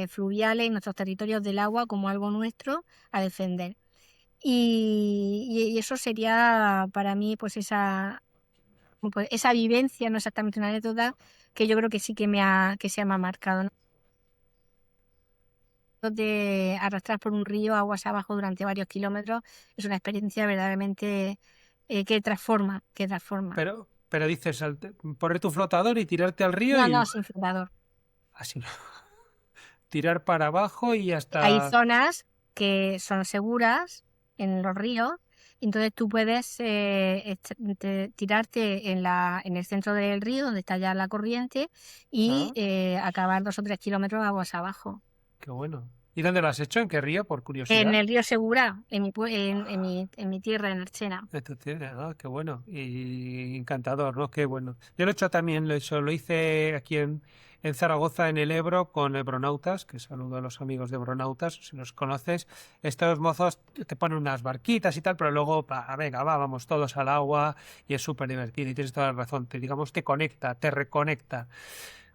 fluviales y nuestros territorios del agua como algo nuestro a defender. Y eso sería para mí pues esa vivencia, no exactamente una anécdota, que yo creo que sí que se me ha marcado, ¿no? De arrastrar por un río aguas abajo durante varios kilómetros es una experiencia verdaderamente que transforma, que transforma. Pero dices, poner tu flotador y tirarte al río No, y no, sin flotador. así, tirar para abajo y Hay hasta... zonas que son seguras en los ríos, entonces tú puedes tirarte en el centro del río, donde está ya la corriente, y Ah, acabar 2 o 3 kilómetros aguas abajo. qué bueno. ¿Y dónde lo has hecho? ¿En qué río? Por En curiosidad. el río Segura, en mi tierra, en Archena. Esto tiene, qué bueno. Y encantador, ¿no? Qué bueno. Yo lo he hecho también, lo hice aquí en Zaragoza, en el Ebro, con Ebronautas, que saludo a los amigos de Ebronautas, si los conoces. Estos mozos te ponen unas barquitas y tal, pero luego, venga, vamos todos al agua y es súper divertido y tienes toda la razón. Digamos, te conecta, te reconecta.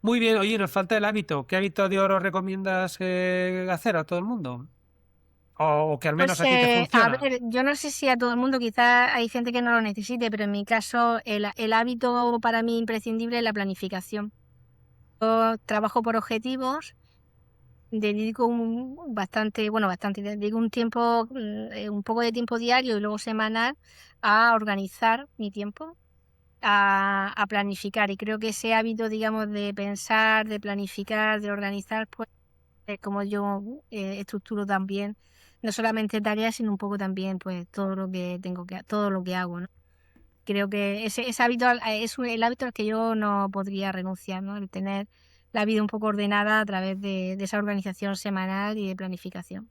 Muy bien, oye, nos falta el hábito. ¿Qué hábito de oro recomiendas hacer a todo el mundo? O que al menos Pues a ti te a funciona. ver, yo no sé si a todo el mundo, quizás hay gente que no lo necesite, pero en mi caso el hábito para mí imprescindible es la planificación. Yo trabajo por objetivos, dedico dedico un tiempo, un poco de tiempo diario y luego semanal a organizar mi tiempo a planificar. Y creo que ese hábito, digamos, de pensar, de planificar, de organizar, pues es como yo estructuro también, no solamente tareas, sino un poco también pues todo lo que todo lo que hago, ¿no? Creo que ese hábito es el hábito al que yo no podría renunciar, ¿no? El tener la vida un poco ordenada a través de esa organización semanal y de planificación.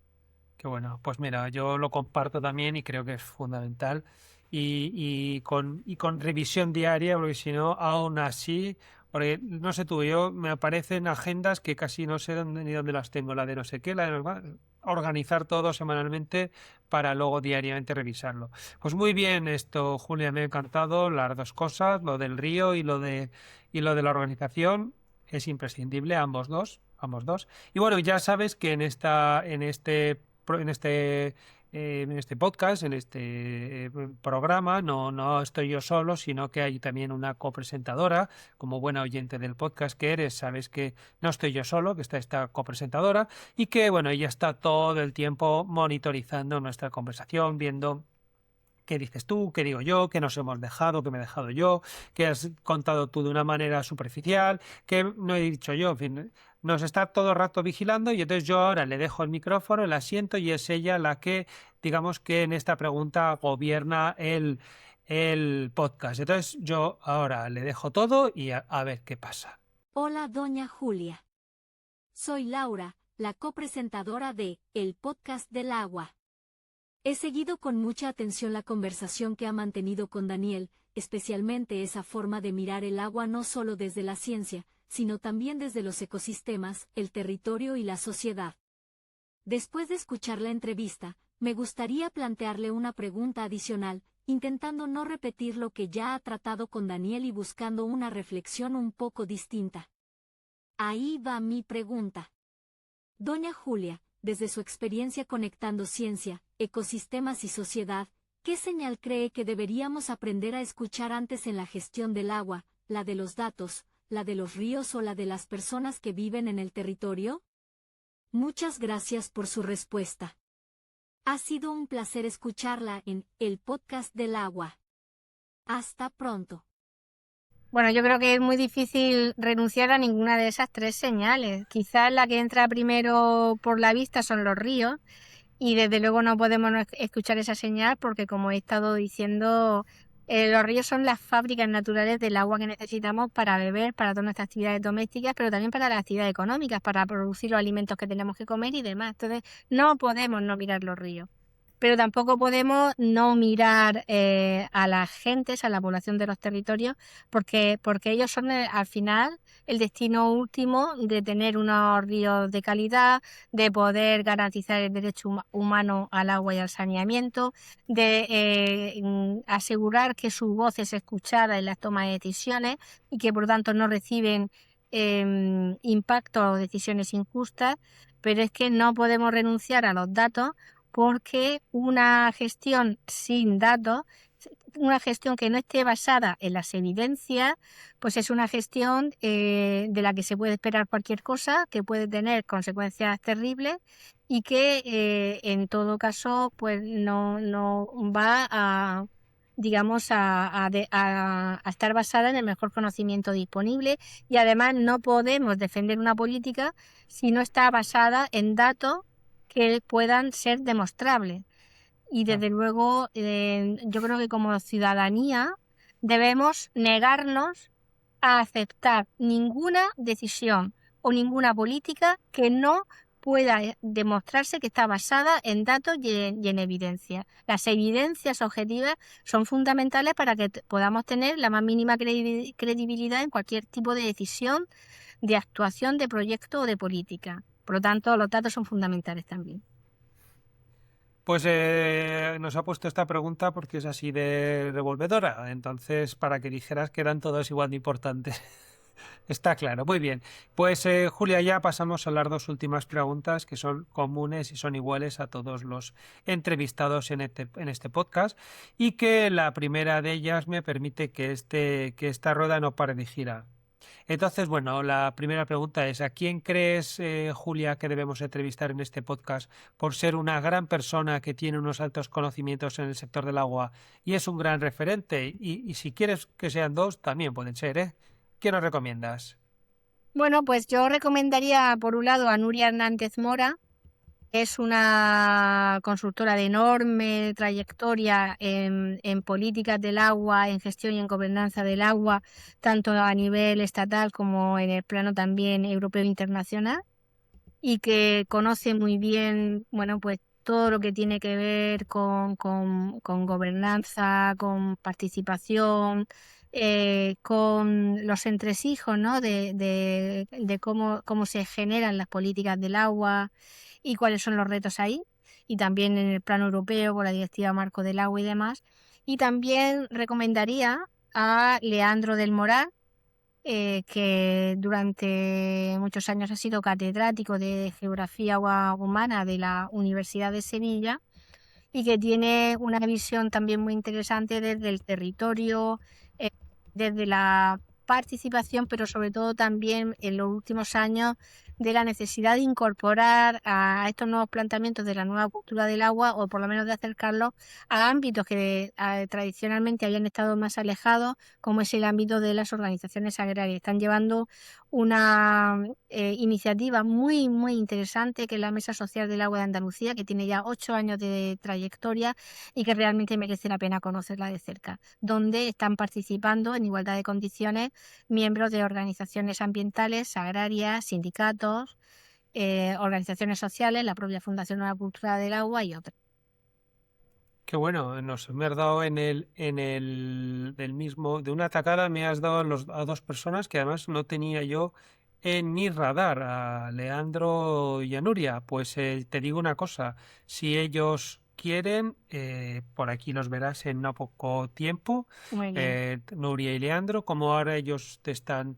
Qué bueno, pues mira, yo lo comparto también y creo que es fundamental y con revisión diaria, porque si no, aún así, porque no sé tú, yo me aparecen agendas que casi no sé dónde, ni dónde las tengo, la de no sé qué, la de organizar todo semanalmente para luego diariamente revisarlo. Pues muy bien esto, Julia, me ha encantado las dos cosas, lo del río y lo de la organización, es imprescindible, ambos dos. Y bueno, ya sabes que en este podcast, en este programa, no estoy yo solo, sino que hay también una copresentadora. Como buena oyente del podcast que eres, sabes que no estoy yo solo, que está esta copresentadora y que, bueno, ella está todo el tiempo monitorizando nuestra conversación, viendo qué dices tú, qué digo yo, qué nos hemos dejado, qué me he dejado yo, qué has contado tú de una manera superficial, qué no he dicho yo, en fin, nos está todo el rato vigilando y entonces yo ahora le dejo el micrófono, la siento y es ella la que, digamos que en esta pregunta gobierna el podcast. Entonces yo ahora le dejo todo y a ver qué pasa. Hola, doña Julia. Soy Laura, la copresentadora de El Podcast del Agua. He seguido con mucha atención la conversación que ha mantenido con Daniel, especialmente esa forma de mirar el agua no solo desde la ciencia, sino también desde los ecosistemas, el territorio y la sociedad. Después de escuchar la entrevista, me gustaría plantearle una pregunta adicional, intentando no repetir lo que ya ha tratado con Daniel y buscando una reflexión un poco distinta. Ahí va mi pregunta. Doña Julia, desde su experiencia conectando ciencia, ecosistemas y sociedad, ¿qué señal cree que deberíamos aprender a escuchar antes en la gestión del agua, la de los datos, la de los ríos o la de las personas que viven en el territorio? Muchas gracias por su respuesta. Ha sido un placer escucharla en El Podcast del Agua. Hasta pronto. Bueno, yo creo que es muy difícil renunciar a ninguna de esas tres señales. Quizás la que entra primero por la vista son los ríos y desde luego no podemos no escuchar esa señal porque, como he estado diciendo, los ríos son las fábricas naturales del agua que necesitamos para beber, para todas nuestras actividades domésticas, pero también para las actividades económicas, para producir los alimentos que tenemos que comer y demás. Entonces, no podemos no mirar los ríos. Pero tampoco podemos no mirar a las gentes, a la población de los territorios, porque ellos son al final el destino último de tener unos ríos de calidad, de poder garantizar el derecho humano al agua y al saneamiento, de asegurar que su voz es escuchada en las tomas de decisiones y que por tanto no reciben impactos o decisiones injustas, pero es que no podemos renunciar a los datos porque una gestión sin datos, una gestión que no esté basada en las evidencias, pues es una gestión de la que se puede esperar cualquier cosa, que puede tener consecuencias terribles y que en todo caso pues no va a digamos a estar basada en el mejor conocimiento disponible y además no podemos defender una política si no está basada en datos que puedan ser demostrables. Y desde luego yo creo que como ciudadanía debemos negarnos a aceptar ninguna decisión o ninguna política que no pueda demostrarse que está basada en datos y en evidencia. Las evidencias objetivas son fundamentales para que podamos tener la más mínima credibilidad en cualquier tipo de decisión, de actuación, de proyecto o de política. Por lo tanto, los datos son fundamentales también. Pues nos ha puesto esta pregunta porque es así de revolvedora, entonces para que dijeras que eran todos igual de importantes. Está claro, muy bien. Pues Julia, ya pasamos a las dos últimas preguntas que son comunes y son iguales a todos los entrevistados en este podcast y que la primera de ellas me permite que esta rueda no pare de girar. Entonces, bueno, la primera pregunta es, ¿a quién crees, Julia, que debemos entrevistar en este podcast por ser una gran persona que tiene unos altos conocimientos en el sector del agua y es un gran referente? Y si quieres que sean dos, también pueden ser, ¿eh? ¿Quién nos recomiendas? Bueno, pues yo recomendaría por un lado a Nuria Hernández Mora. Es una consultora de enorme trayectoria en políticas del agua, en gestión y en gobernanza del agua, tanto a nivel estatal como en el plano también europeo e internacional, y que conoce muy bien, bueno, pues todo lo que tiene que ver con gobernanza, con participación, con los entresijos, ¿no? de cómo se generan las políticas del agua y cuáles son los retos ahí, y también en el plano europeo con la Directiva Marco del Agua y demás. Y también recomendaría a Leandro del Moral, que durante muchos años ha sido catedrático de Geografía Humana de la Universidad de Sevilla y que tiene una visión también muy interesante desde el territorio, desde la participación, pero sobre todo también en los últimos años de la necesidad de incorporar a estos nuevos planteamientos de la nueva cultura del agua, o por lo menos de acercarlos a ámbitos que tradicionalmente habían estado más alejados, como es el ámbito de las organizaciones agrarias. Están llevando una iniciativa muy, muy interesante, que es la Mesa Social del Agua de Andalucía, que tiene ya 8 años de trayectoria y que realmente merece la pena conocerla de cerca, donde están participando en igualdad de condiciones miembros de organizaciones ambientales, agrarias, sindicatos, organizaciones sociales, la propia Fundación Nueva Cultura del Agua y otras. Qué bueno, nos me has dado del mismo, de una tacada me has dado a dos personas que además no tenía yo en mi radar, a Leandro y a Nuria. Pues te digo una cosa, si ellos quieren, por aquí los verás en no poco tiempo, Muy bien. Nuria y Leandro, como ahora ellos te están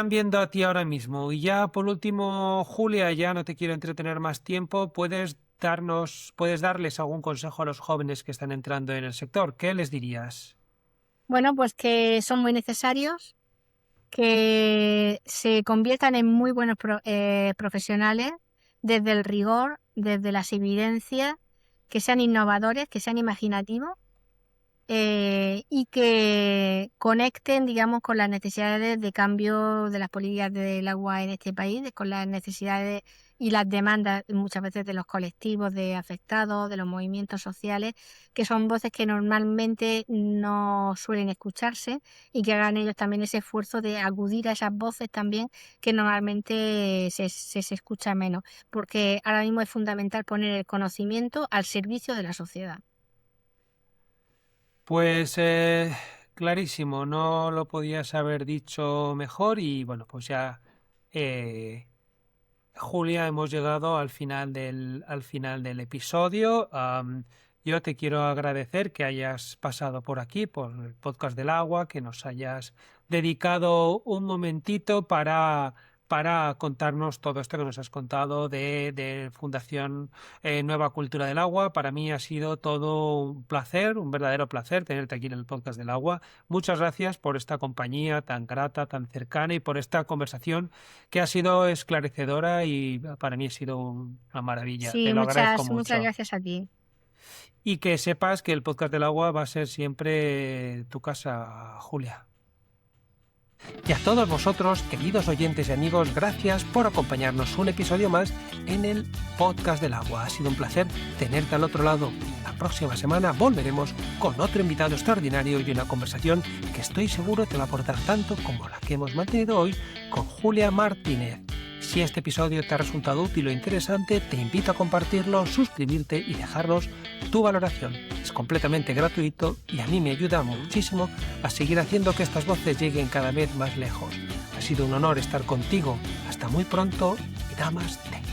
viendo a ti ahora mismo. Y ya por último, Julia, ya no te quiero entretener más tiempo, puedes darles algún consejo a los jóvenes que están entrando en el sector. ¿Qué les dirías? Bueno, pues que son muy necesarios, que se conviertan en muy buenos profesionales desde el rigor, desde las evidencias, que sean innovadores, que sean imaginativos, y que conecten, digamos, con las necesidades de cambio de las políticas del agua en este país, con las necesidades y las demandas muchas veces de los colectivos de afectados, de los movimientos sociales, que son voces que normalmente no suelen escucharse, y que hagan ellos también ese esfuerzo de acudir a esas voces también que normalmente se escucha menos, porque ahora mismo es fundamental poner el conocimiento al servicio de la sociedad. Pues clarísimo, no lo podías haber dicho mejor y bueno, pues ya, eh, Julia, hemos llegado al final del episodio. Yo te quiero agradecer que hayas pasado por aquí, por el podcast del agua, que nos hayas dedicado un momentito para contarnos todo esto que nos has contado de Fundación Nueva Cultura del Agua. Para mí ha sido todo un placer, un verdadero placer tenerte aquí en el podcast del agua. Muchas gracias por esta compañía tan grata, tan cercana y por esta conversación que ha sido esclarecedora y para mí ha sido una maravilla. Sí, Te lo agradezco muchas mucho. gracias a ti. Y que sepas que el podcast del agua va a ser siempre tu casa, Julia. Y a todos vosotros, queridos oyentes y amigos, gracias por acompañarnos un episodio más en el podcast del agua. Ha sido un placer tenerte al otro lado. La próxima semana volveremos con otro invitado extraordinario y una conversación que estoy seguro te va a aportar tanto como la que hemos mantenido hoy con Julia Martínez. Si este episodio te ha resultado útil o interesante, te invito a compartirlo, suscribirte y dejarnos tu valoración. Es completamente gratuito y a mí me ayuda muchísimo a seguir haciendo que estas voces lleguen cada vez más lejos. Ha sido un honor estar contigo. Hasta muy pronto y namaste.